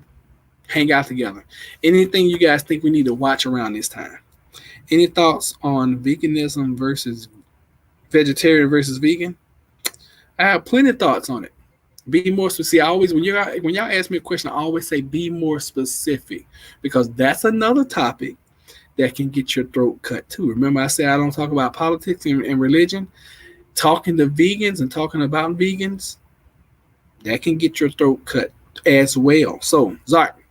hang out together. Anything you guys think we need to watch around this time? Any thoughts on veganism versus vegetarian versus vegan? I have plenty of thoughts on it. Be more specific. I always when y'all ask me a question, I always say be more specific because that's another topic that can get your throat cut too. Remember, I said I don't talk about politics and religion. Talking to vegans and talking about vegans, that can get your throat cut as well. So, Zark,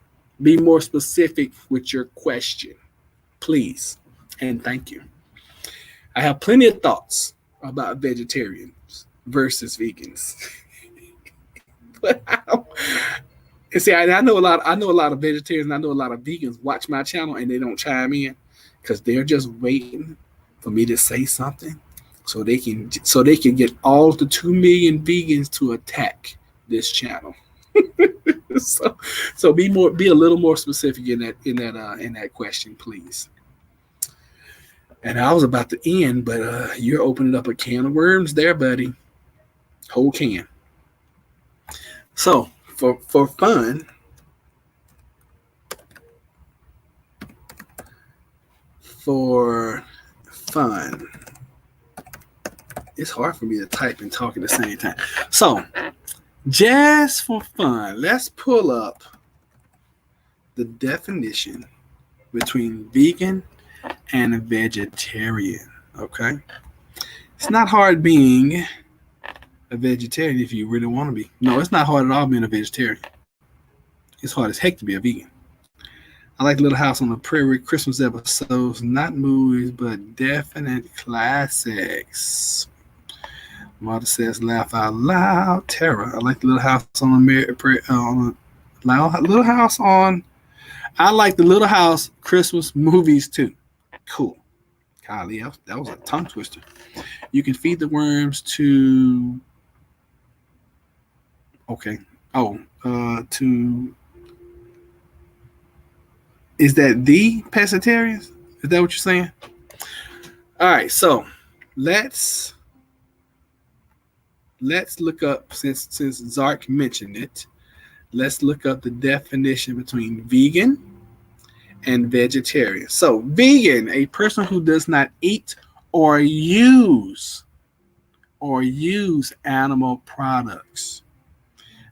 be more specific with your question, please, and thank you. I have plenty of thoughts about vegetarians versus vegans. But and see, I know a lot. I know a lot of vegetarians. And I know a lot of vegans watch my channel and they don't chime in because they're just waiting for me to say something, so they can get all the 2 million vegans to attack this channel. so be a little more specific in that question, please. And I was about to end, but you're opening up a can of worms there, buddy. Whole can. So for fun, it's hard for me to type and talk at the same time. So just for fun, let's pull up the definition between vegan and a vegetarian. Okay, it's not hard being a vegetarian if you really want to be. No, it's not hard at all being a vegetarian. It's hard as heck to be a vegan. I like Little House on the Prairie Christmas episodes, not movies, but definite classics. Mother says, laugh out loud. Tara, I like the Little House on the Little House on. I like the Little House Christmas movies too. Cool. Golly, that was a tongue twister. You can feed the worms to. Okay. To. Is that the pescatarians? Is that what you're saying? All right. So let's look up since Zark mentioned it. Let's look up the definition between vegan and vegetarian. So vegan, a person who does not eat or use animal products.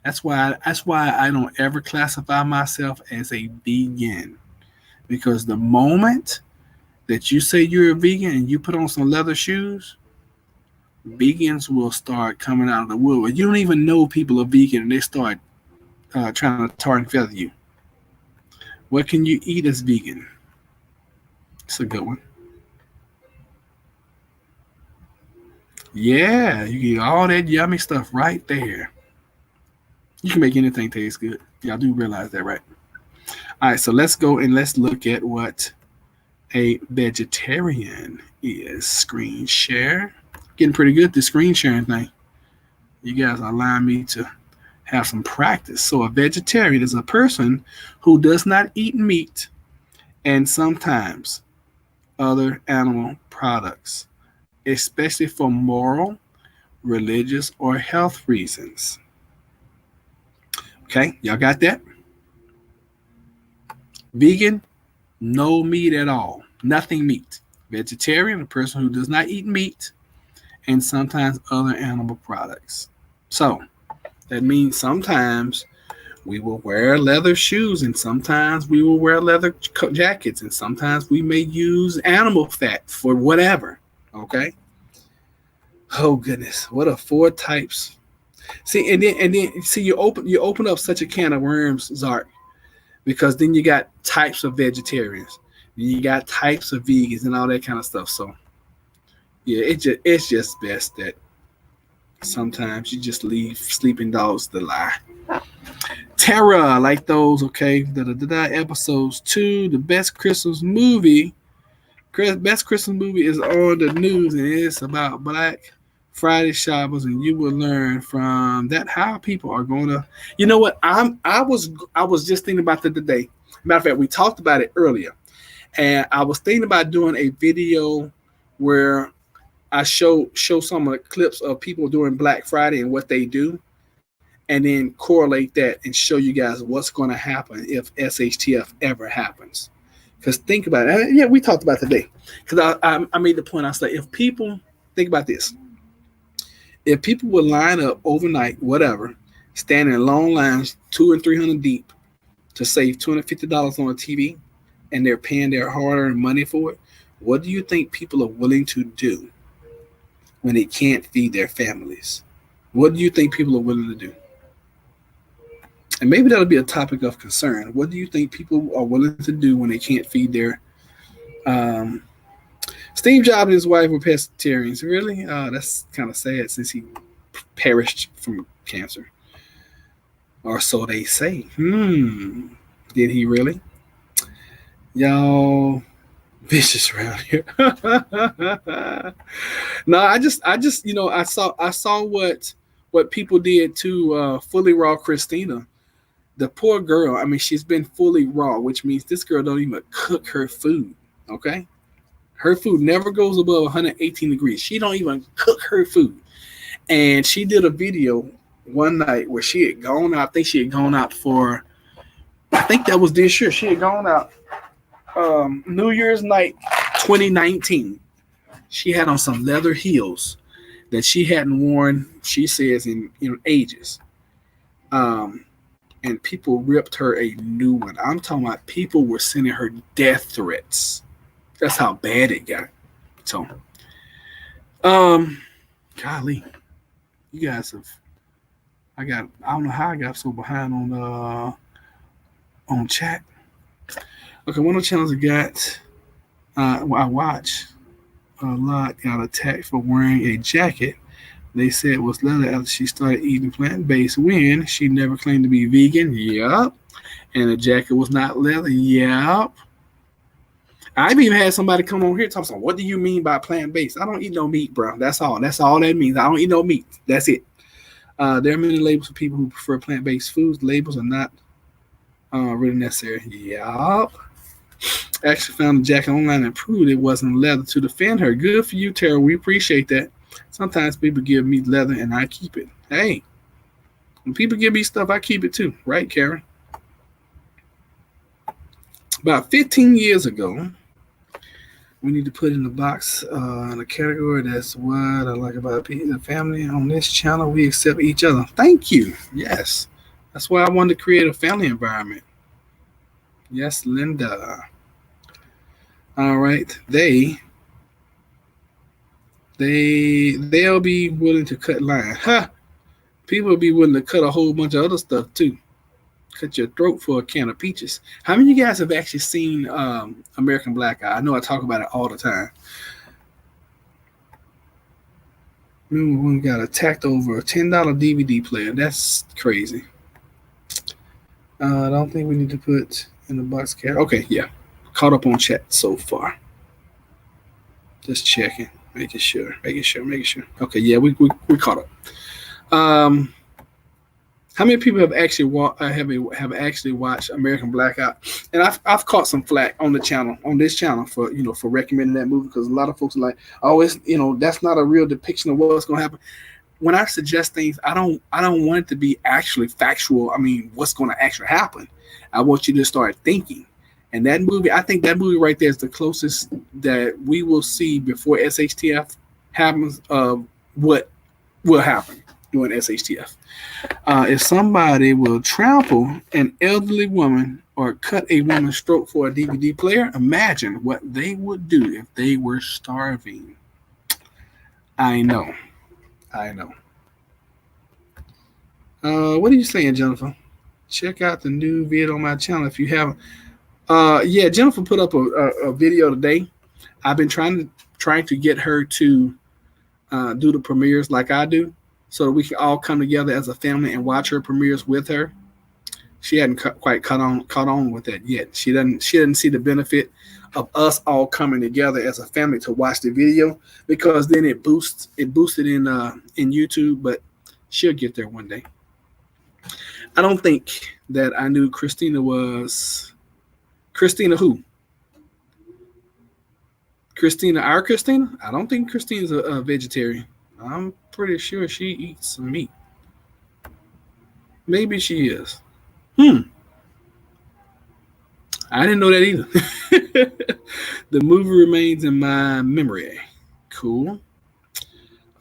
That's why I don't ever classify myself as a vegan, because the moment that you say you're a vegan and you put on some leather shoes, vegans will start coming out of the woodwork. You don't even know people are vegan and they start trying to tar and feather you. What can you eat as vegan? It's a good one. Yeah, you get all that yummy stuff right there. You can make anything taste good. Y'all do realize that, right? All right, so let's go and let's look at what a vegetarian is. Screen share. Getting pretty good at the screen sharing thing. You guys are allowing me to have some practice. So a vegetarian is a person who does not eat meat and sometimes other animal products, especially for moral, religious, or health reasons. Okay, y'all got that? Vegan, no meat at all. Nothing meat. Vegetarian, a person who does not eat meat and sometimes other animal products. So that means sometimes we will wear leather shoes and sometimes we will wear leather jackets and sometimes we may use animal fat for whatever. Okay? Oh goodness, what are 4 types? See, and then you open up such a can of worms, Zark, because then you got types of vegetarians, you got types of vegans, and all that kind of stuff. So, yeah, it's just best that sometimes you just leave sleeping dogs to lie. Tara, like those, okay. Episodes 2, the best Christmas movie. Best Christmas movie is on the news, and it's about Black Friday shoppers, and you will learn from that how people are going to. You know what? I was just thinking about that today. Matter of fact, we talked about it earlier, and I was thinking about doing a video where I show some of the clips of people doing Black Friday and what they do, and then correlate that and show you guys what's going to happen if SHTF ever happens. Because think about it. Yeah, we talked about today. Because I made the point. I said, if people think about this, if people would line up overnight, whatever, stand in long lines, 200 and 300 deep, to save $250 on a TV, and they're paying their hard-earned money for it, what do you think people are willing to do when they can't feed their families? What do you think people are willing to do? And maybe that'll be a topic of concern. What do you think people are willing to do when they can't feed their Steve Jobs and his wife were pescatarians. Really? That's kind of sad since he perished from cancer. Or so they say. Did he really? Y'all vicious around here. No, I just I saw what people did to Fully Raw Christina. The poor girl, I mean, she's been fully raw, which means this girl don't even cook her food. Okay? Her food never goes above 118 degrees. She don't even cook her food. And she did a video one night where she had gone out. I think she had gone out I think that was this year. She had gone out New Year's night 2019. She had on some leather heels that she hadn't worn, she says, in ages. And people ripped her a new one. I'm talking about people were sending her death threats. That's how bad it got. So, golly, you guys have. I don't know how I got so behind on chat. Okay, one of the channels I got, I watch a lot, got attacked for wearing a jacket they said it was leather after she started eating plant-based when she never claimed to be vegan. Yup. And the jacket was not leather. Yup. I've even had somebody come on here talking, what do you mean by plant-based? I don't eat no meat, bro. That's all. That's all that means. I don't eat no meat. That's it. There are many labels for people who prefer plant-based foods. Labels are not really necessary. Yup. Actually found the jacket online and proved it wasn't leather to defend her. Good for you, Tara. We appreciate that. Sometimes people give me leather and I keep it. Hey, when people give me stuff, I keep it too. Right, Karen? About 15 years ago, we need to put in the box in a category. That's what I like about the family. On this channel, we accept each other. Thank you. Yes. That's why I wanted to create a family environment. Yes, Linda. All right. They'll be willing to cut line. Huh. People will be willing to cut a whole bunch of other stuff too. Cut your throat for a can of peaches. How many of you guys have actually seen American Black Eye? I know I talk about it all the time. Remember when we got attacked over a $10 DVD player? That's crazy. I don't think we need to put in the box cat. Okay, yeah. Caught up on chat so far. Just checking. Making sure. Okay, yeah, we caught up. How many people have actually have actually watched American Blackout? And I've caught some flack on this channel for for recommending that movie, because a lot of folks are like, oh, it's that's not a real depiction of what's going to happen. When I suggest things, I don't want it to be actually factual. I mean, what's going to actually happen? I want you to start thinking. And that movie, I think that movie right there is the closest that we will see before SHTF happens of what will happen during SHTF. If somebody will trample an elderly woman or cut a woman's throat for a DVD player, imagine what they would do if they were starving. I know. What are you saying, Jennifer? Check out the new video on my channel if you haven't. Yeah, Jennifer put up a video today. I've been trying to get her to do the premieres like I do, so that we can all come together as a family and watch her premieres with her. She hadn't quite caught on with that yet. She doesn't see the benefit of us all coming together as a family to watch the video, because then it boosted in YouTube. But she'll get there one day. I don't think that I knew Christina was. Christina who? Christina, our Christina? I don't think Christina's a vegetarian. I'm pretty sure she eats some meat. Maybe she is. I didn't know that either. The movie remains in my memory. Cool.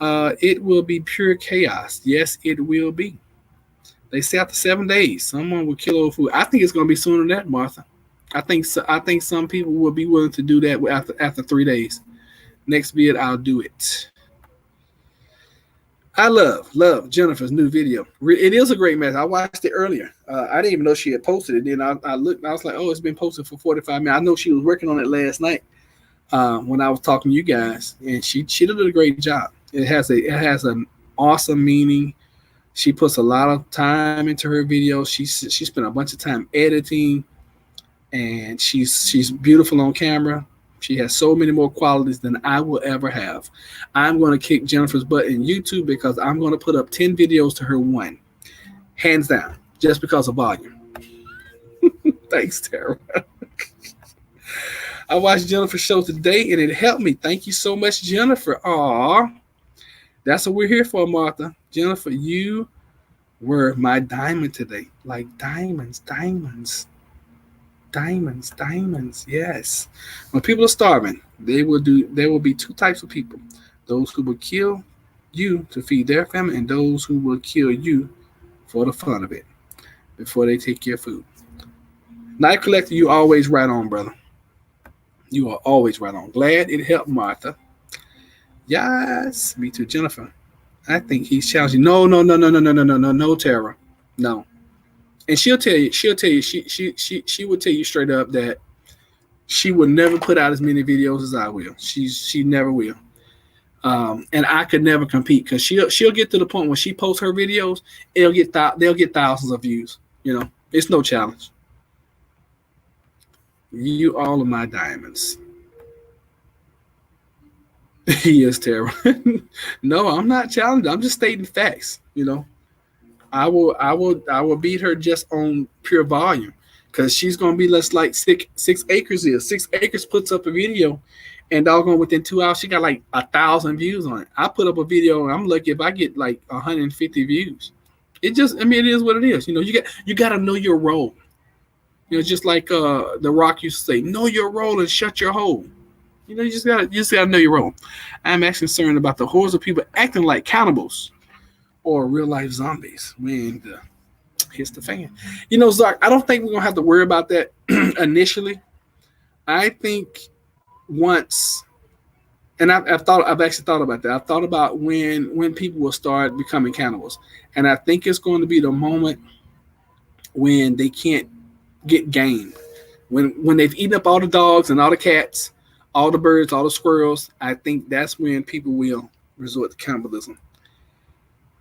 It will be pure chaos. Yes, it will be. They say after 7 days, someone will kill over food. I think it's going to be sooner than that, Martha. I think so, I think some people will be willing to do that after 3 days. Next vid, I'll do it. I love Jennifer's new video. It is a great mess. I watched it earlier. I didn't even know she had posted it. Then I looked and I was like, oh, it's been posted for 45 minutes. I know she was working on it last night when I was talking to you guys, and she did a great job. It has an awesome meaning. She puts a lot of time into her videos. She spent a bunch of time editing, and she's beautiful on camera. She has so many more qualities than I will ever have. I'm going to kick Jennifer's butt in YouTube because I'm going to put up 10 videos to her one. Hands down, just because of volume. Thanks, Tara. I watched Jennifer's show today, and it helped me. Thank you so much, Jennifer. Aw, that's what we're here for, Martha. Jennifer, you were my diamond today. Like diamonds. Yes. When people are starving, there will be two types of people: those who will kill you to feed their family, and those who will kill you for the fun of it before they take your food. Night Collector, you always right on, brother. You are always right on. Glad it helped, Martha. Yes, me too, Jennifer. I think he's challenging. No, Tara. No. And she'll tell you, she would tell you straight up that she would never put out as many videos as I will. She never will. And I could never compete because she'll get to the point when she posts her videos, they'll get thousands of views. You know, it's no challenge. You all are my diamonds. He is terrible. No, I'm not challenging. I'm just stating facts. You know, I will beat her just on pure volume because she's gonna be less like 6 acres is. 6 acres puts up a video, and doggone within 2 hours she got like 1,000 views on it. I put up a video and I'm lucky if I get like 150 views. It is what it is. You know, you got to know your role. You know, just like The Rock used to say, know your role and shut your hole. You know, you just gotta know your role. I'm actually concerned about the hordes of people acting like cannibals or real life zombies when hits the fan. You know, Zark, I don't think we're gonna have to worry about that initially. I think once, and I've actually thought about that. I've thought about when people will start becoming cannibals, and I think it's going to be the moment when they can't get game. When they've eaten up all the dogs and all the cats, all the birds, all the squirrels, I think that's when people will resort to cannibalism.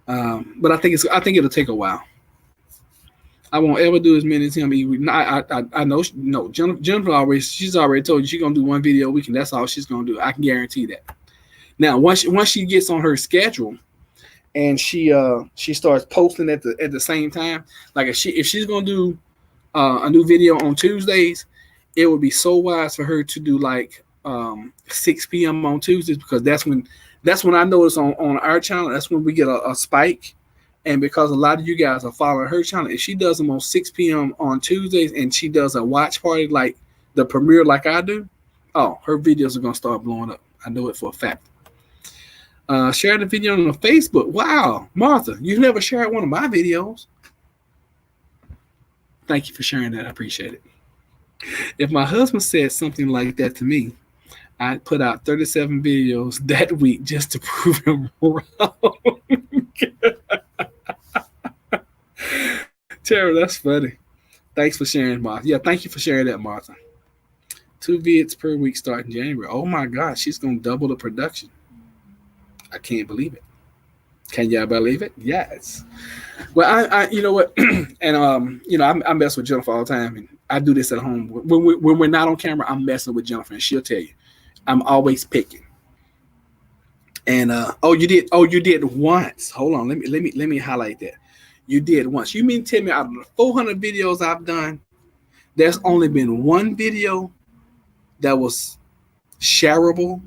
But I think it'll take a while. I won't ever do as many as him. I know. No, Jennifer she's already told you she's gonna do one video a week, and that's all she's gonna do. I can guarantee that. Now, once she gets on her schedule, and she starts posting at the same time, like if she's gonna do a new video on Tuesdays, it would be so wise for her to do like 6 p.m. on Tuesdays, because that's when I notice on our channel, that's when we get a spike. And because a lot of you guys are following her channel, if she does them on 6 p.m. on Tuesdays and she does a watch party like the premiere like I do, oh, her videos are going to start blowing up. I know it for a fact. Share the video on Facebook. Wow, Martha, you've never shared one of my videos. Thank you for sharing that. I appreciate it. If my husband said something like that to me, I'd put out 37 videos that week just to prove him wrong. Tara, that's funny. Thanks for sharing, Martha. Yeah, thank you for sharing that, Martha. 2 vids per week starting January. Oh my God, she's gonna double the production. I can't believe it. Can y'all believe it? Yes. Well, I you know what, and you know, I mess with Jennifer all the time, and I do this at home. When we're not on camera, I'm messing with Jennifer, and she'll tell you, I'm always picking. And you did once. Hold on, let me highlight that. You did once. You mean tell me out of the 400 videos I've done, there's only been one video that was shareable,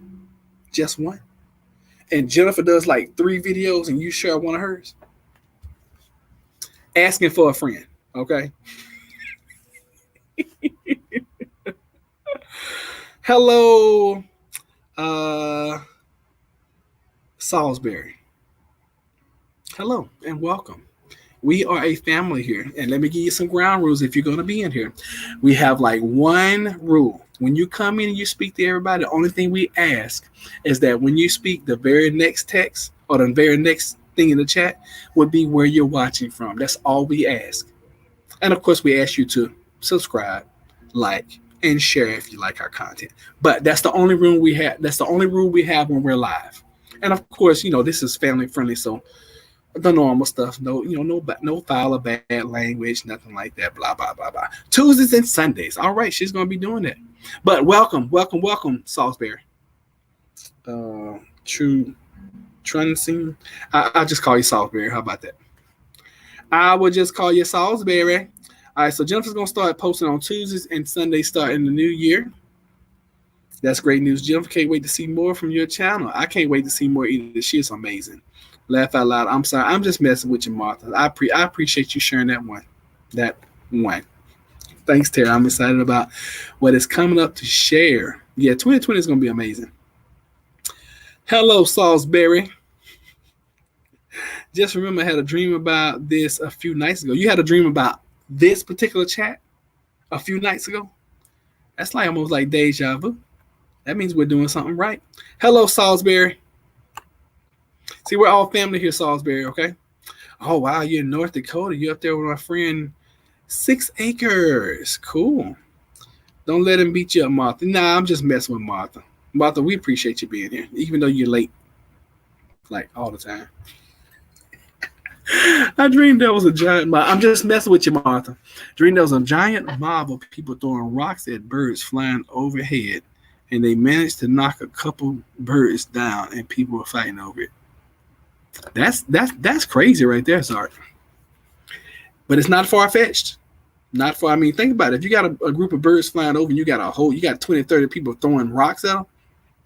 just one. And Jennifer does like 3 videos and you share one of hers. Asking for a friend, okay? Hello, Salisbury. Hello and welcome. We are a family here, and let me give you some ground rules if you're going to be in here. We have like one rule. When you come in and you speak to everybody, the only thing we ask is that when you speak, the very next text or the very next thing in the chat would be where you're watching from. That's all we ask. And of course, we ask you to subscribe, like, and share if you like our content. But that's the only rule we have. That's the only rule we have when we're live. And of course, this is family friendly, so the normal stuff, no foul or bad language, nothing like that, blah, blah, blah, blah. Tuesdays and Sundays. All right, she's going to be doing that. But welcome, Salisbury. True Trunsing. I'll just call you Salisbury. How about that? I will just call you Salisbury. All right, so Jennifer's going to start posting on Tuesdays and Sundays starting the new year. That's great news. Jennifer, can't wait to see more from your channel. I can't wait to see more either. She is amazing. Laugh out loud. I'm sorry. I'm just messing with you, Martha. I appreciate you sharing that one. Thanks, Tara. I'm excited about what is coming up to share. Yeah, 2020 is going to be amazing. Hello, Salisbury. Just remember, I had a dream about this a few nights ago. You had a dream about this particular chat a few nights ago? That's like almost like deja vu. That means we're doing something right. Hello, Salisbury. See, we're all family here, Salisbury, okay? Oh, wow, you're in North Dakota. You're up there with my friend 6 Acres. Cool. Don't let him beat you up, Martha. Nah, I'm just messing with Martha. Martha, we appreciate you being here, even though you're late, like all the time. I dreamed there was a giant mob. I'm just messing with you, Martha. Dreamed there was a giant mob of people throwing rocks at birds flying overhead, and they managed to knock a couple birds down, and people were fighting over it. That's crazy right there, Sarge. But it's not far-fetched. Not far. I mean, think about it. If you got a group of birds flying over and you got 20, 30 people throwing rocks at them,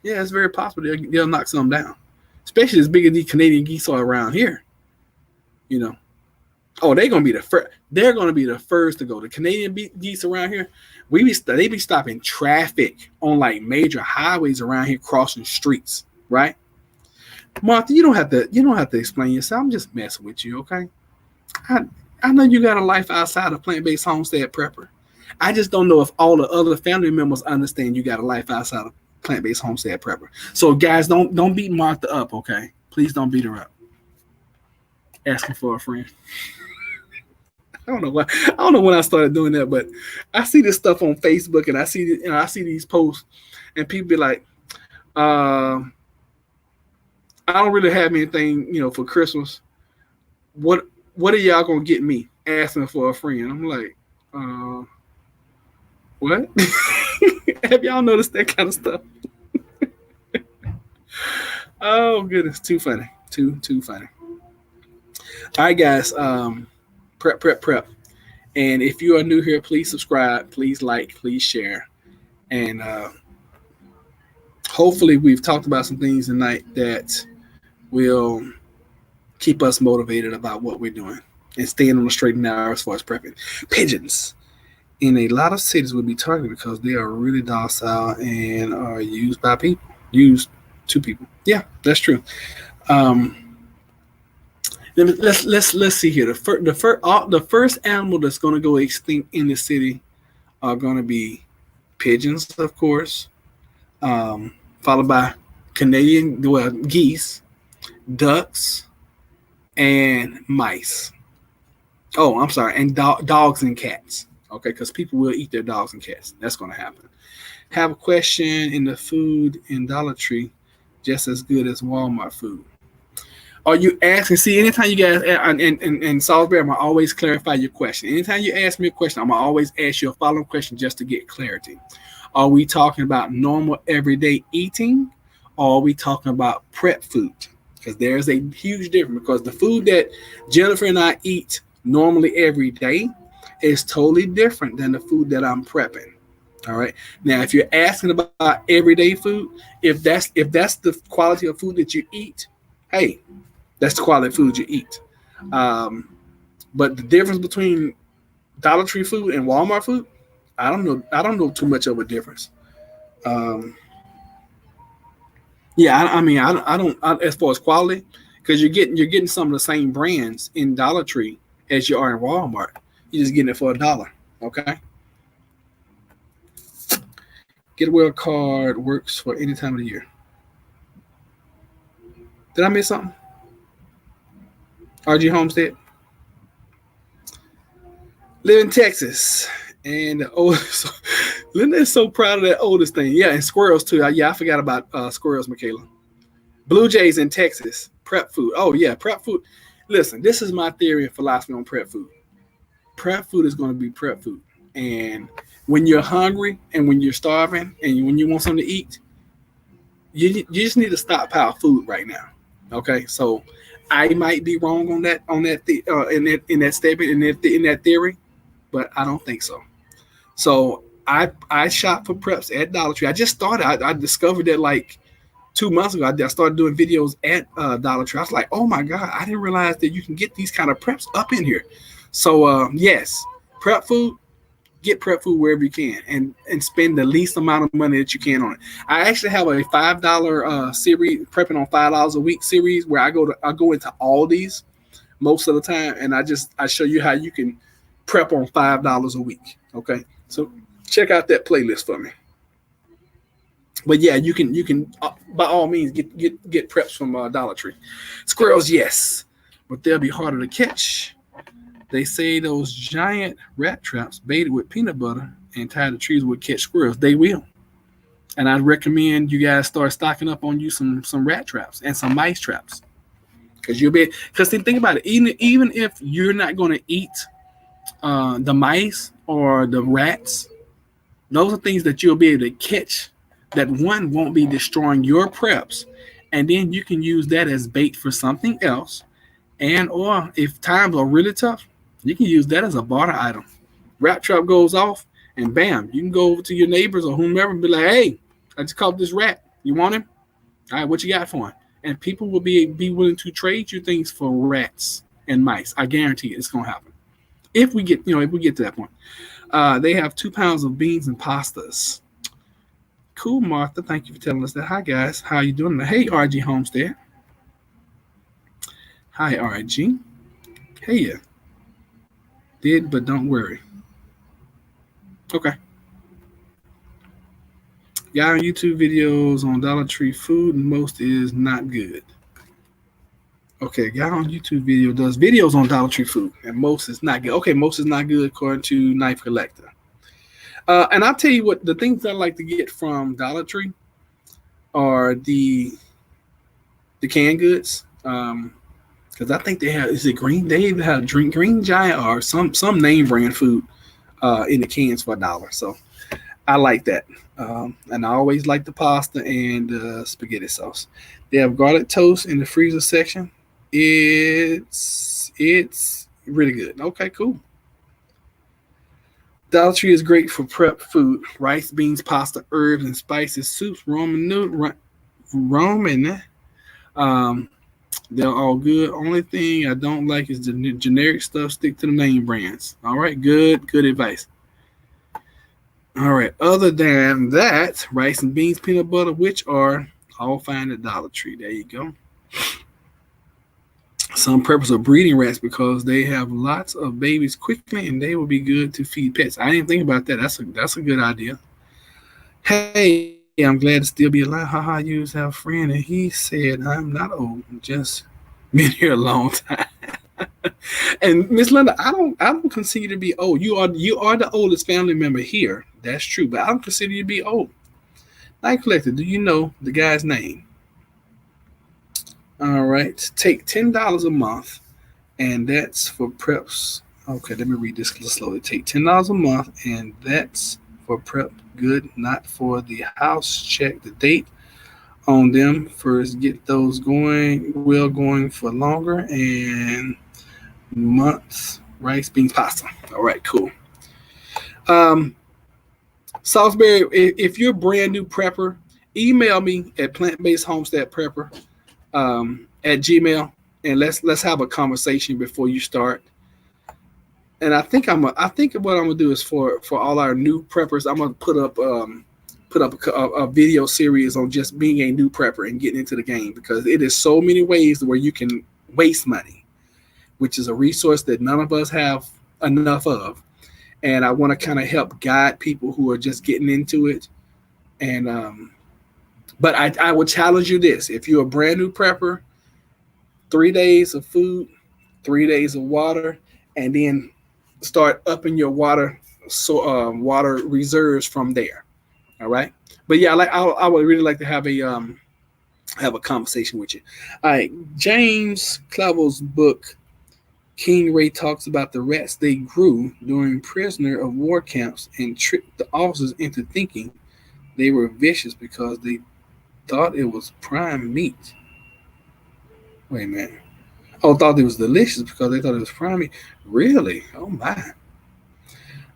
yeah, it's very possible they'll knock some down. Especially as big as these Canadian geese are around here. Oh, they're gonna be the first. They're gonna be the first to go. The Canadian geese around here, they be stopping traffic on like major highways around here, crossing streets, right? Martha, you don't have to explain yourself. I'm just messing with you, okay? I know you got a life outside of plant-based homestead prepper. I just don't know if all the other family members understand you got a life outside of plant-based homestead prepper. So guys, don't beat Martha up, okay? Please don't beat her up. Asking for a friend. I don't know when I started doing that, but I see this stuff on Facebook and I see these posts and people be like, I don't really have anything, for Christmas. What are y'all gonna get me? Asking for a friend. I'm like, what? Have y'all noticed that kind of stuff? Oh goodness, too funny. Too funny. All right, guys. Prep. And if you are new here, please subscribe, please like, please share. And hopefully we've talked about some things tonight that will keep us motivated about what we're doing and staying on the straight and narrow as far as prepping. Pigeons in a lot of cities will be targeted because they are really docile and are used to people. Yeah, that's true. Let's see here. The first animal that's going to go extinct in the city are going to be pigeons, of course, followed by geese, ducks, and mice. Oh, I'm sorry, and dogs and cats. Okay, because people will eat their dogs and cats. That's going to happen. Have a question in the food in Dollar Tree, just as good as Walmart food. Are you asking? See, anytime you guys and Salisbury, I'm gonna always clarify your question. Anytime you ask me a question, I'm gonna always ask you a follow-up question just to get clarity. Are we talking about normal everyday eating, or are we talking about prep food? Because there's a huge difference. Because the food that Jennifer and I eat normally every day is totally different than the food that I'm prepping. All right. Now, if you're asking about everyday food, if that's the quality of food that you eat, hey, that's the quality of food you eat. Um, but the difference between Dollar Tree food and Walmart food, I don't know. I don't know too much of a difference. Um, yeah, I mean, as far as quality, because you're getting some of the same brands in Dollar Tree as you are in Walmart. You're just getting it for $1. Okay. Getaway card works for any time of the year. Did I miss something? RG Homestead. Live in Texas. And the oldest, Linda is so proud of that oldest thing. Yeah, and squirrels too. Yeah, I forgot about squirrels, Michaela. Blue Jays in Texas. Prep food. Oh yeah, prep food. Listen, this is my theory and philosophy on prep food. Prep food is going to be prep food. And when you're hungry and when you're starving and when you want something to eat, you just need to stockpile food right now. Okay, so I might be wrong on that statement in that theory, but I don't think so. So I shop for preps at Dollar Tree. I just started. I discovered that like 2 months ago. I started doing videos at Dollar Tree. I was like, oh my god, I didn't realize that you can get these kind of preps up in here. So yes, prep food. Get prep food wherever you can, and spend the least amount of money that you can on it. I actually have a $5 series, prepping on $5 a week series, where I go into all these most of the time, and I show you how you can prep on $5 a week. Okay, so check out that playlist for me. But yeah, you can by all means get preps from Dollar Tree. Squirrels, yes, but they'll be harder to catch. They say those giant rat traps baited with peanut butter and tied to trees would catch squirrels. They will. And I'd recommend you guys start stocking up on you some rat traps and some mice traps. Because think about it, even if you're not going to eat the mice or the rats, those are things that you'll be able to catch that one won't be destroying your preps. And then you can use that as bait for something else. And or if times are really tough, you can use that as a barter item. Rat trap goes off, and bam, you can go over to your neighbors or whomever and be like, "Hey, I just caught this rat. You want him? All right, what you got for him?" And people will be willing to trade you things for rats and mice. I guarantee it's gonna happen if we get to that point. They have 2 pounds of beans and pastas. Cool, Martha. Thank you for telling us that. Hi, guys. How you doing? Hey, RG Homestead. Hi, RG. Hey, yeah. Did, but don't worry. Okay. Got on YouTube videos on Dollar Tree food, and most is not good. Okay, guy on YouTube does videos on Dollar Tree food, and most is not good. Okay, most is not good according to Knife Collector. And I'll tell you what, the things I like to get from Dollar Tree are the canned goods. Because I think they have, is it green? They even have drink Green Giant or some name brand food in the cans for $1. So I like that. And I always like the pasta and spaghetti sauce. They have garlic toast in the freezer section. It's really good. Okay, cool. Dollar Tree is great for prep food: rice, beans, pasta, herbs, and spices, soups, ramen. Um, they're all good. Only thing I don't like is the generic stuff. Stick to the name brands. All right, good advice. All right. Other than that, rice and beans, peanut butter, which are all fine at Dollar Tree. There you go. Some purpose of breeding rats because they have lots of babies quickly and they will be good to feed pets. I didn't think about that. That's a good idea. Hey, I'm glad to still be alive. Haha, you have a friend and he said I'm not old. Just been here a long time. And Miss Linda, I don't consider you to be old. You are the oldest family member here. That's true, but I don't consider you to be old. Night Collector, do you know the guy's name? All right, take $10 a month, and that's for preps. Okay, let me read this slowly. Take $10 a month, and that's for prep. Good, not for the house. Check the date on them first. Get those going for longer and months. Rice, beans, pasta. All right, cool. Um, Salisbury, if you're a brand new prepper, email me at plantbasedhomesteadprepper at Gmail, and let's have a conversation before you start. And I think what I'm gonna do is for all our new preppers, I'm gonna put up a video series on just being a new prepper and getting into the game, because it is so many ways where you can waste money, which is a resource that none of us have enough of. And I want to kind of help guide people who are just getting into it. And but I would challenge you this: if you're a brand new prepper, 3 days of food, 3 days of water, and then start upping your water reserves from there. All right. But yeah, I would really like to have a conversation with you. All right, James Clavell's book King Ray talks about the rats they grew during prisoner of war camps and tricked the officers into thinking they were vicious because they thought it was prime meat. Wait a minute. Oh, thought it was delicious because they thought it was prime meat. Really? Oh my.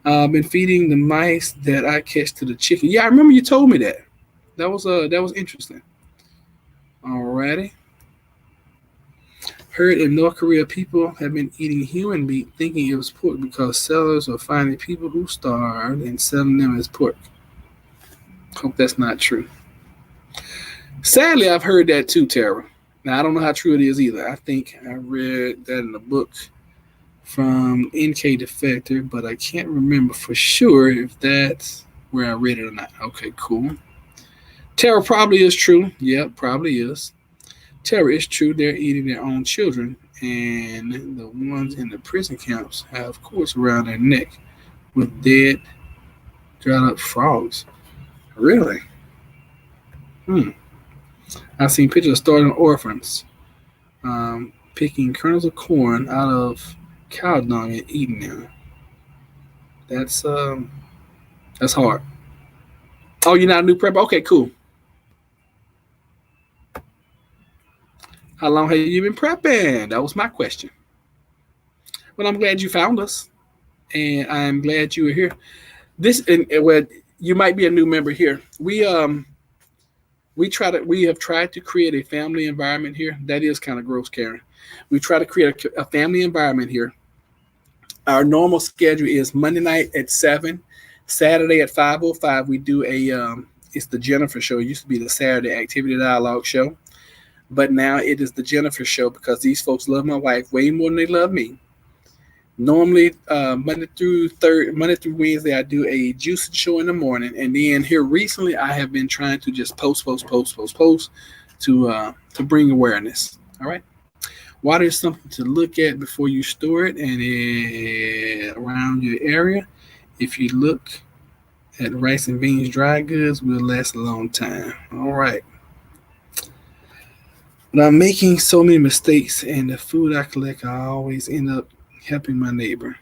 I've been feeding the mice that I catch to the chicken. Yeah, I remember you told me that. That was interesting. Alrighty. Heard in North Korea, people have been eating human meat thinking it was pork because sellers are finding people who starved and selling them as pork. Hope that's not true. Sadly, I've heard that too, Tara. Now, I don't know how true it is either. I think I read that in a book from NK Defector, but I can't remember for sure if that's where I read it or not. Okay, cool. Tara, probably is true. Yep, probably is. Tara, is true. They're eating their own children, and the ones in the prison camps have cords around their neck with dead, dried up frogs. Really? I've seen pictures of starving orphans picking kernels of corn out of cow dung and eating them. That's hard. Oh, you're not a new prepper? Okay, cool. How long have you been prepping? That was my question. Well, I'm glad you found us, and I'm glad you were here. Well, you might be a new member here. We have tried to create a family environment here. That is kind of gross, Karen. We try to create a family environment here. Our normal schedule is Monday night at 7, Saturday at 5:05. We do it's the Jennifer show. It used to be the Saturday Activity Dialog show, but now it is the Jennifer show because these folks love my wife way more than they love me. Normally, Monday through Wednesday, I do a juice show in the morning, and then here recently, I have been trying to just post to bring awareness. All right, water is something to look at before you store it, and around your area. If you look at rice and beans dry goods, will last a long time. All right. But I'm making so many mistakes, and the food I collect, I always end up helping my neighbor.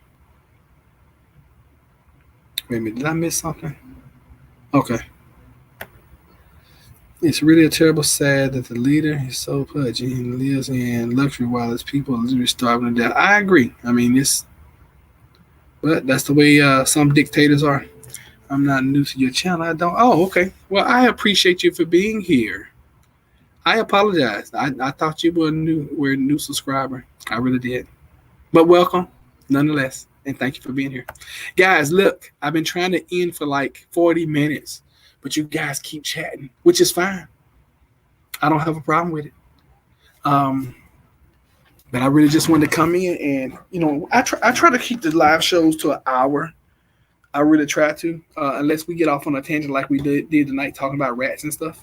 Wait a minute, did I miss something? Okay. It's really a terrible sad that the leader is so pudgy and lives in luxury while his people are literally starving to death. I agree. I mean, but that's the way some dictators are. I'm not new to your channel. I don't. Oh, okay. Well, I appreciate you for being here. I apologize. I thought you were a new subscriber. I really did. But welcome, nonetheless, and thank you for being here. Guys, look, I've been trying to end for like 40 minutes, but you guys keep chatting, which is fine. I don't have a problem with it. But I really just wanted to come in and, I try to keep the live shows to an hour. I really try to, unless we get off on a tangent like we did tonight talking about rats and stuff.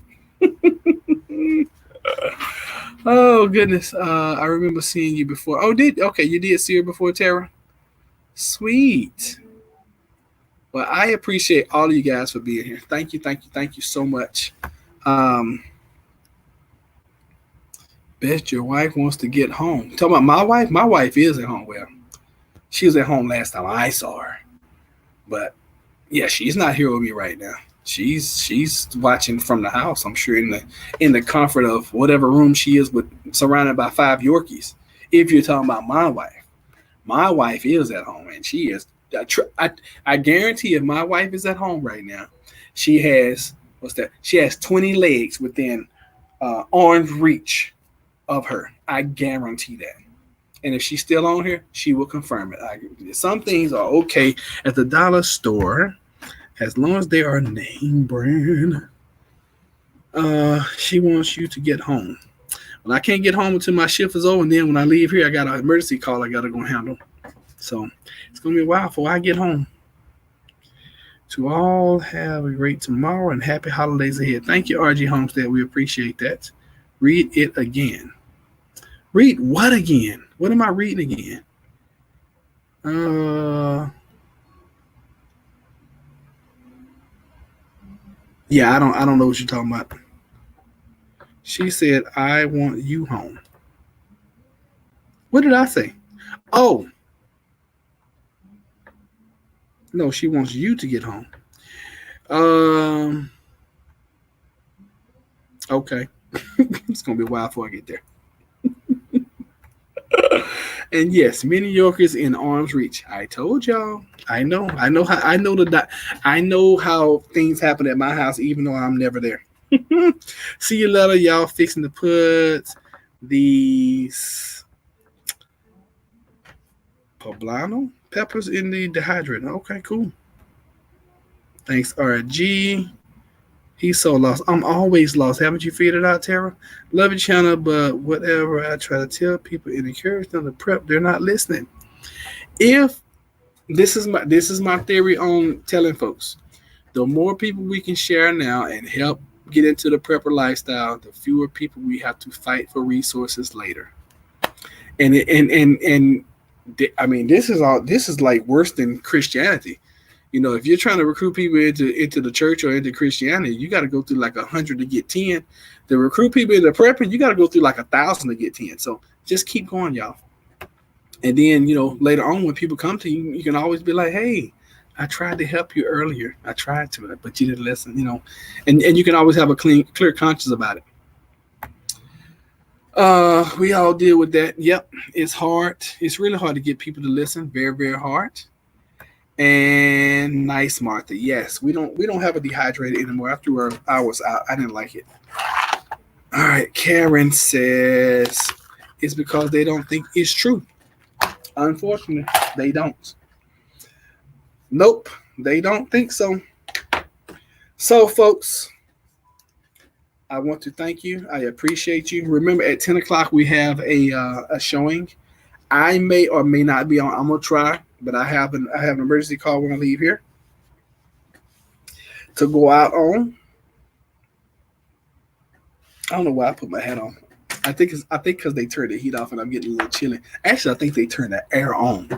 Oh goodness! I remember seeing you before. Oh, you did see her before, Tara? Sweet. Well, I appreciate all of you guys for being here. Thank you so much. Bet your wife wants to get home. Talking about my wife. My wife is at home. Well, she was at home last time I saw her, but yeah, she's not here with me right now. She's watching from the house, I'm sure, in the comfort of whatever room she is, with surrounded by 5 Yorkies. If you're talking about my wife is at home and she is I guarantee if my wife is at home right now, she has what's that? She has 20 legs within arm's reach of her. I guarantee that. And if she's still on here, she will confirm it. Some things are okay at the dollar store as long as they are name brand. She wants you to get home. Well, I can't get home until my shift is over, and then when I leave here, I got an emergency call I got to go handle. So it's going to be a while before I get home. To all, have a great tomorrow and happy holidays ahead. Thank you, RG Homestead. We appreciate that. Read it again. Read what again? What am I reading again? Yeah, I don't know what you're talking about. She said, I want you home. What did I say? Oh. No, she wants you to get home. Okay. It's going to be a while before I get there. And yes, many Yorkers in arm's reach. I told y'all. I know how things happen at my house, even though I'm never there. See you later, y'all. Fixing to put these poblano peppers in the dehydrator. Okay, cool. Thanks, RG. He's so lost. I'm always lost. Haven't you figured it out, Tara? Love your channel, but whatever I try to tell people and encourage them to prep, they're not listening. If this is my theory on telling folks, the more people we can share now and help get into the prepper lifestyle, the fewer people we have to fight for resources later. And I mean, this is like worse than Christianity. You know, if you're trying to recruit people into the church or into Christianity, you got to go through like 100 to get 10. To recruit people into prepping, you got to go through like 1,000 to get 10. So just keep going, y'all. And then, you know, later on when people come to you, you can always be like, hey, I tried to help you earlier. I tried to, but you didn't listen, you know. And you can always have a clear conscience about it. We all deal with that. Yep, it's hard. It's really hard to get people to listen. Very, very hard. And nice, Martha. Yes, we don't have a dehydrator anymore. After I was out, I didn't like it. All right, Karen says it's because they don't think it's true. Unfortunately, they don't. Nope, they don't think so. So, folks, I want to thank you. I appreciate you. Remember, at 10 o'clock, we have a showing. I may or may not be on. I'm going to try, but I have an emergency call when I leave here to go out on. I don't know why I put my hat on. I think because they turned the heat off and I'm getting a little chilly. Actually, I think they turned the air on,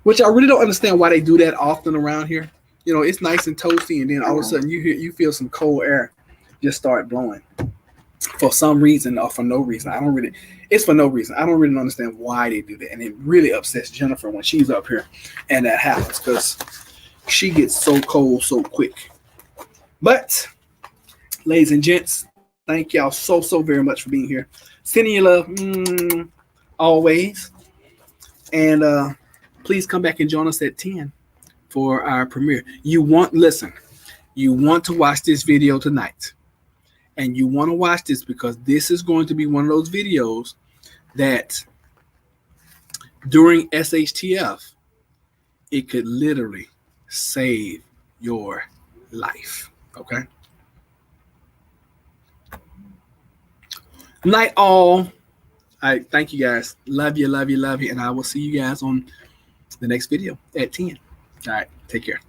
which I really don't understand why they do that often around here. You know, it's nice and toasty, and then all of a sudden you feel some cold air just start blowing for some reason or for no reason. It's for no reason. I don't really understand why they do that, and it really upsets Jennifer when she's up here and that happens because she gets so cold so quick. But, ladies and gents, thank y'all so very much for being here. Sending you love always, and please come back and join us at 10 for our premiere. You want to watch this video tonight. And you want to watch this because this is going to be one of those videos that during SHTF, it could literally save your life. Okay? Night all. All right. Thank you guys. Love you. And I will see you guys on the next video at 10. All right. Take care.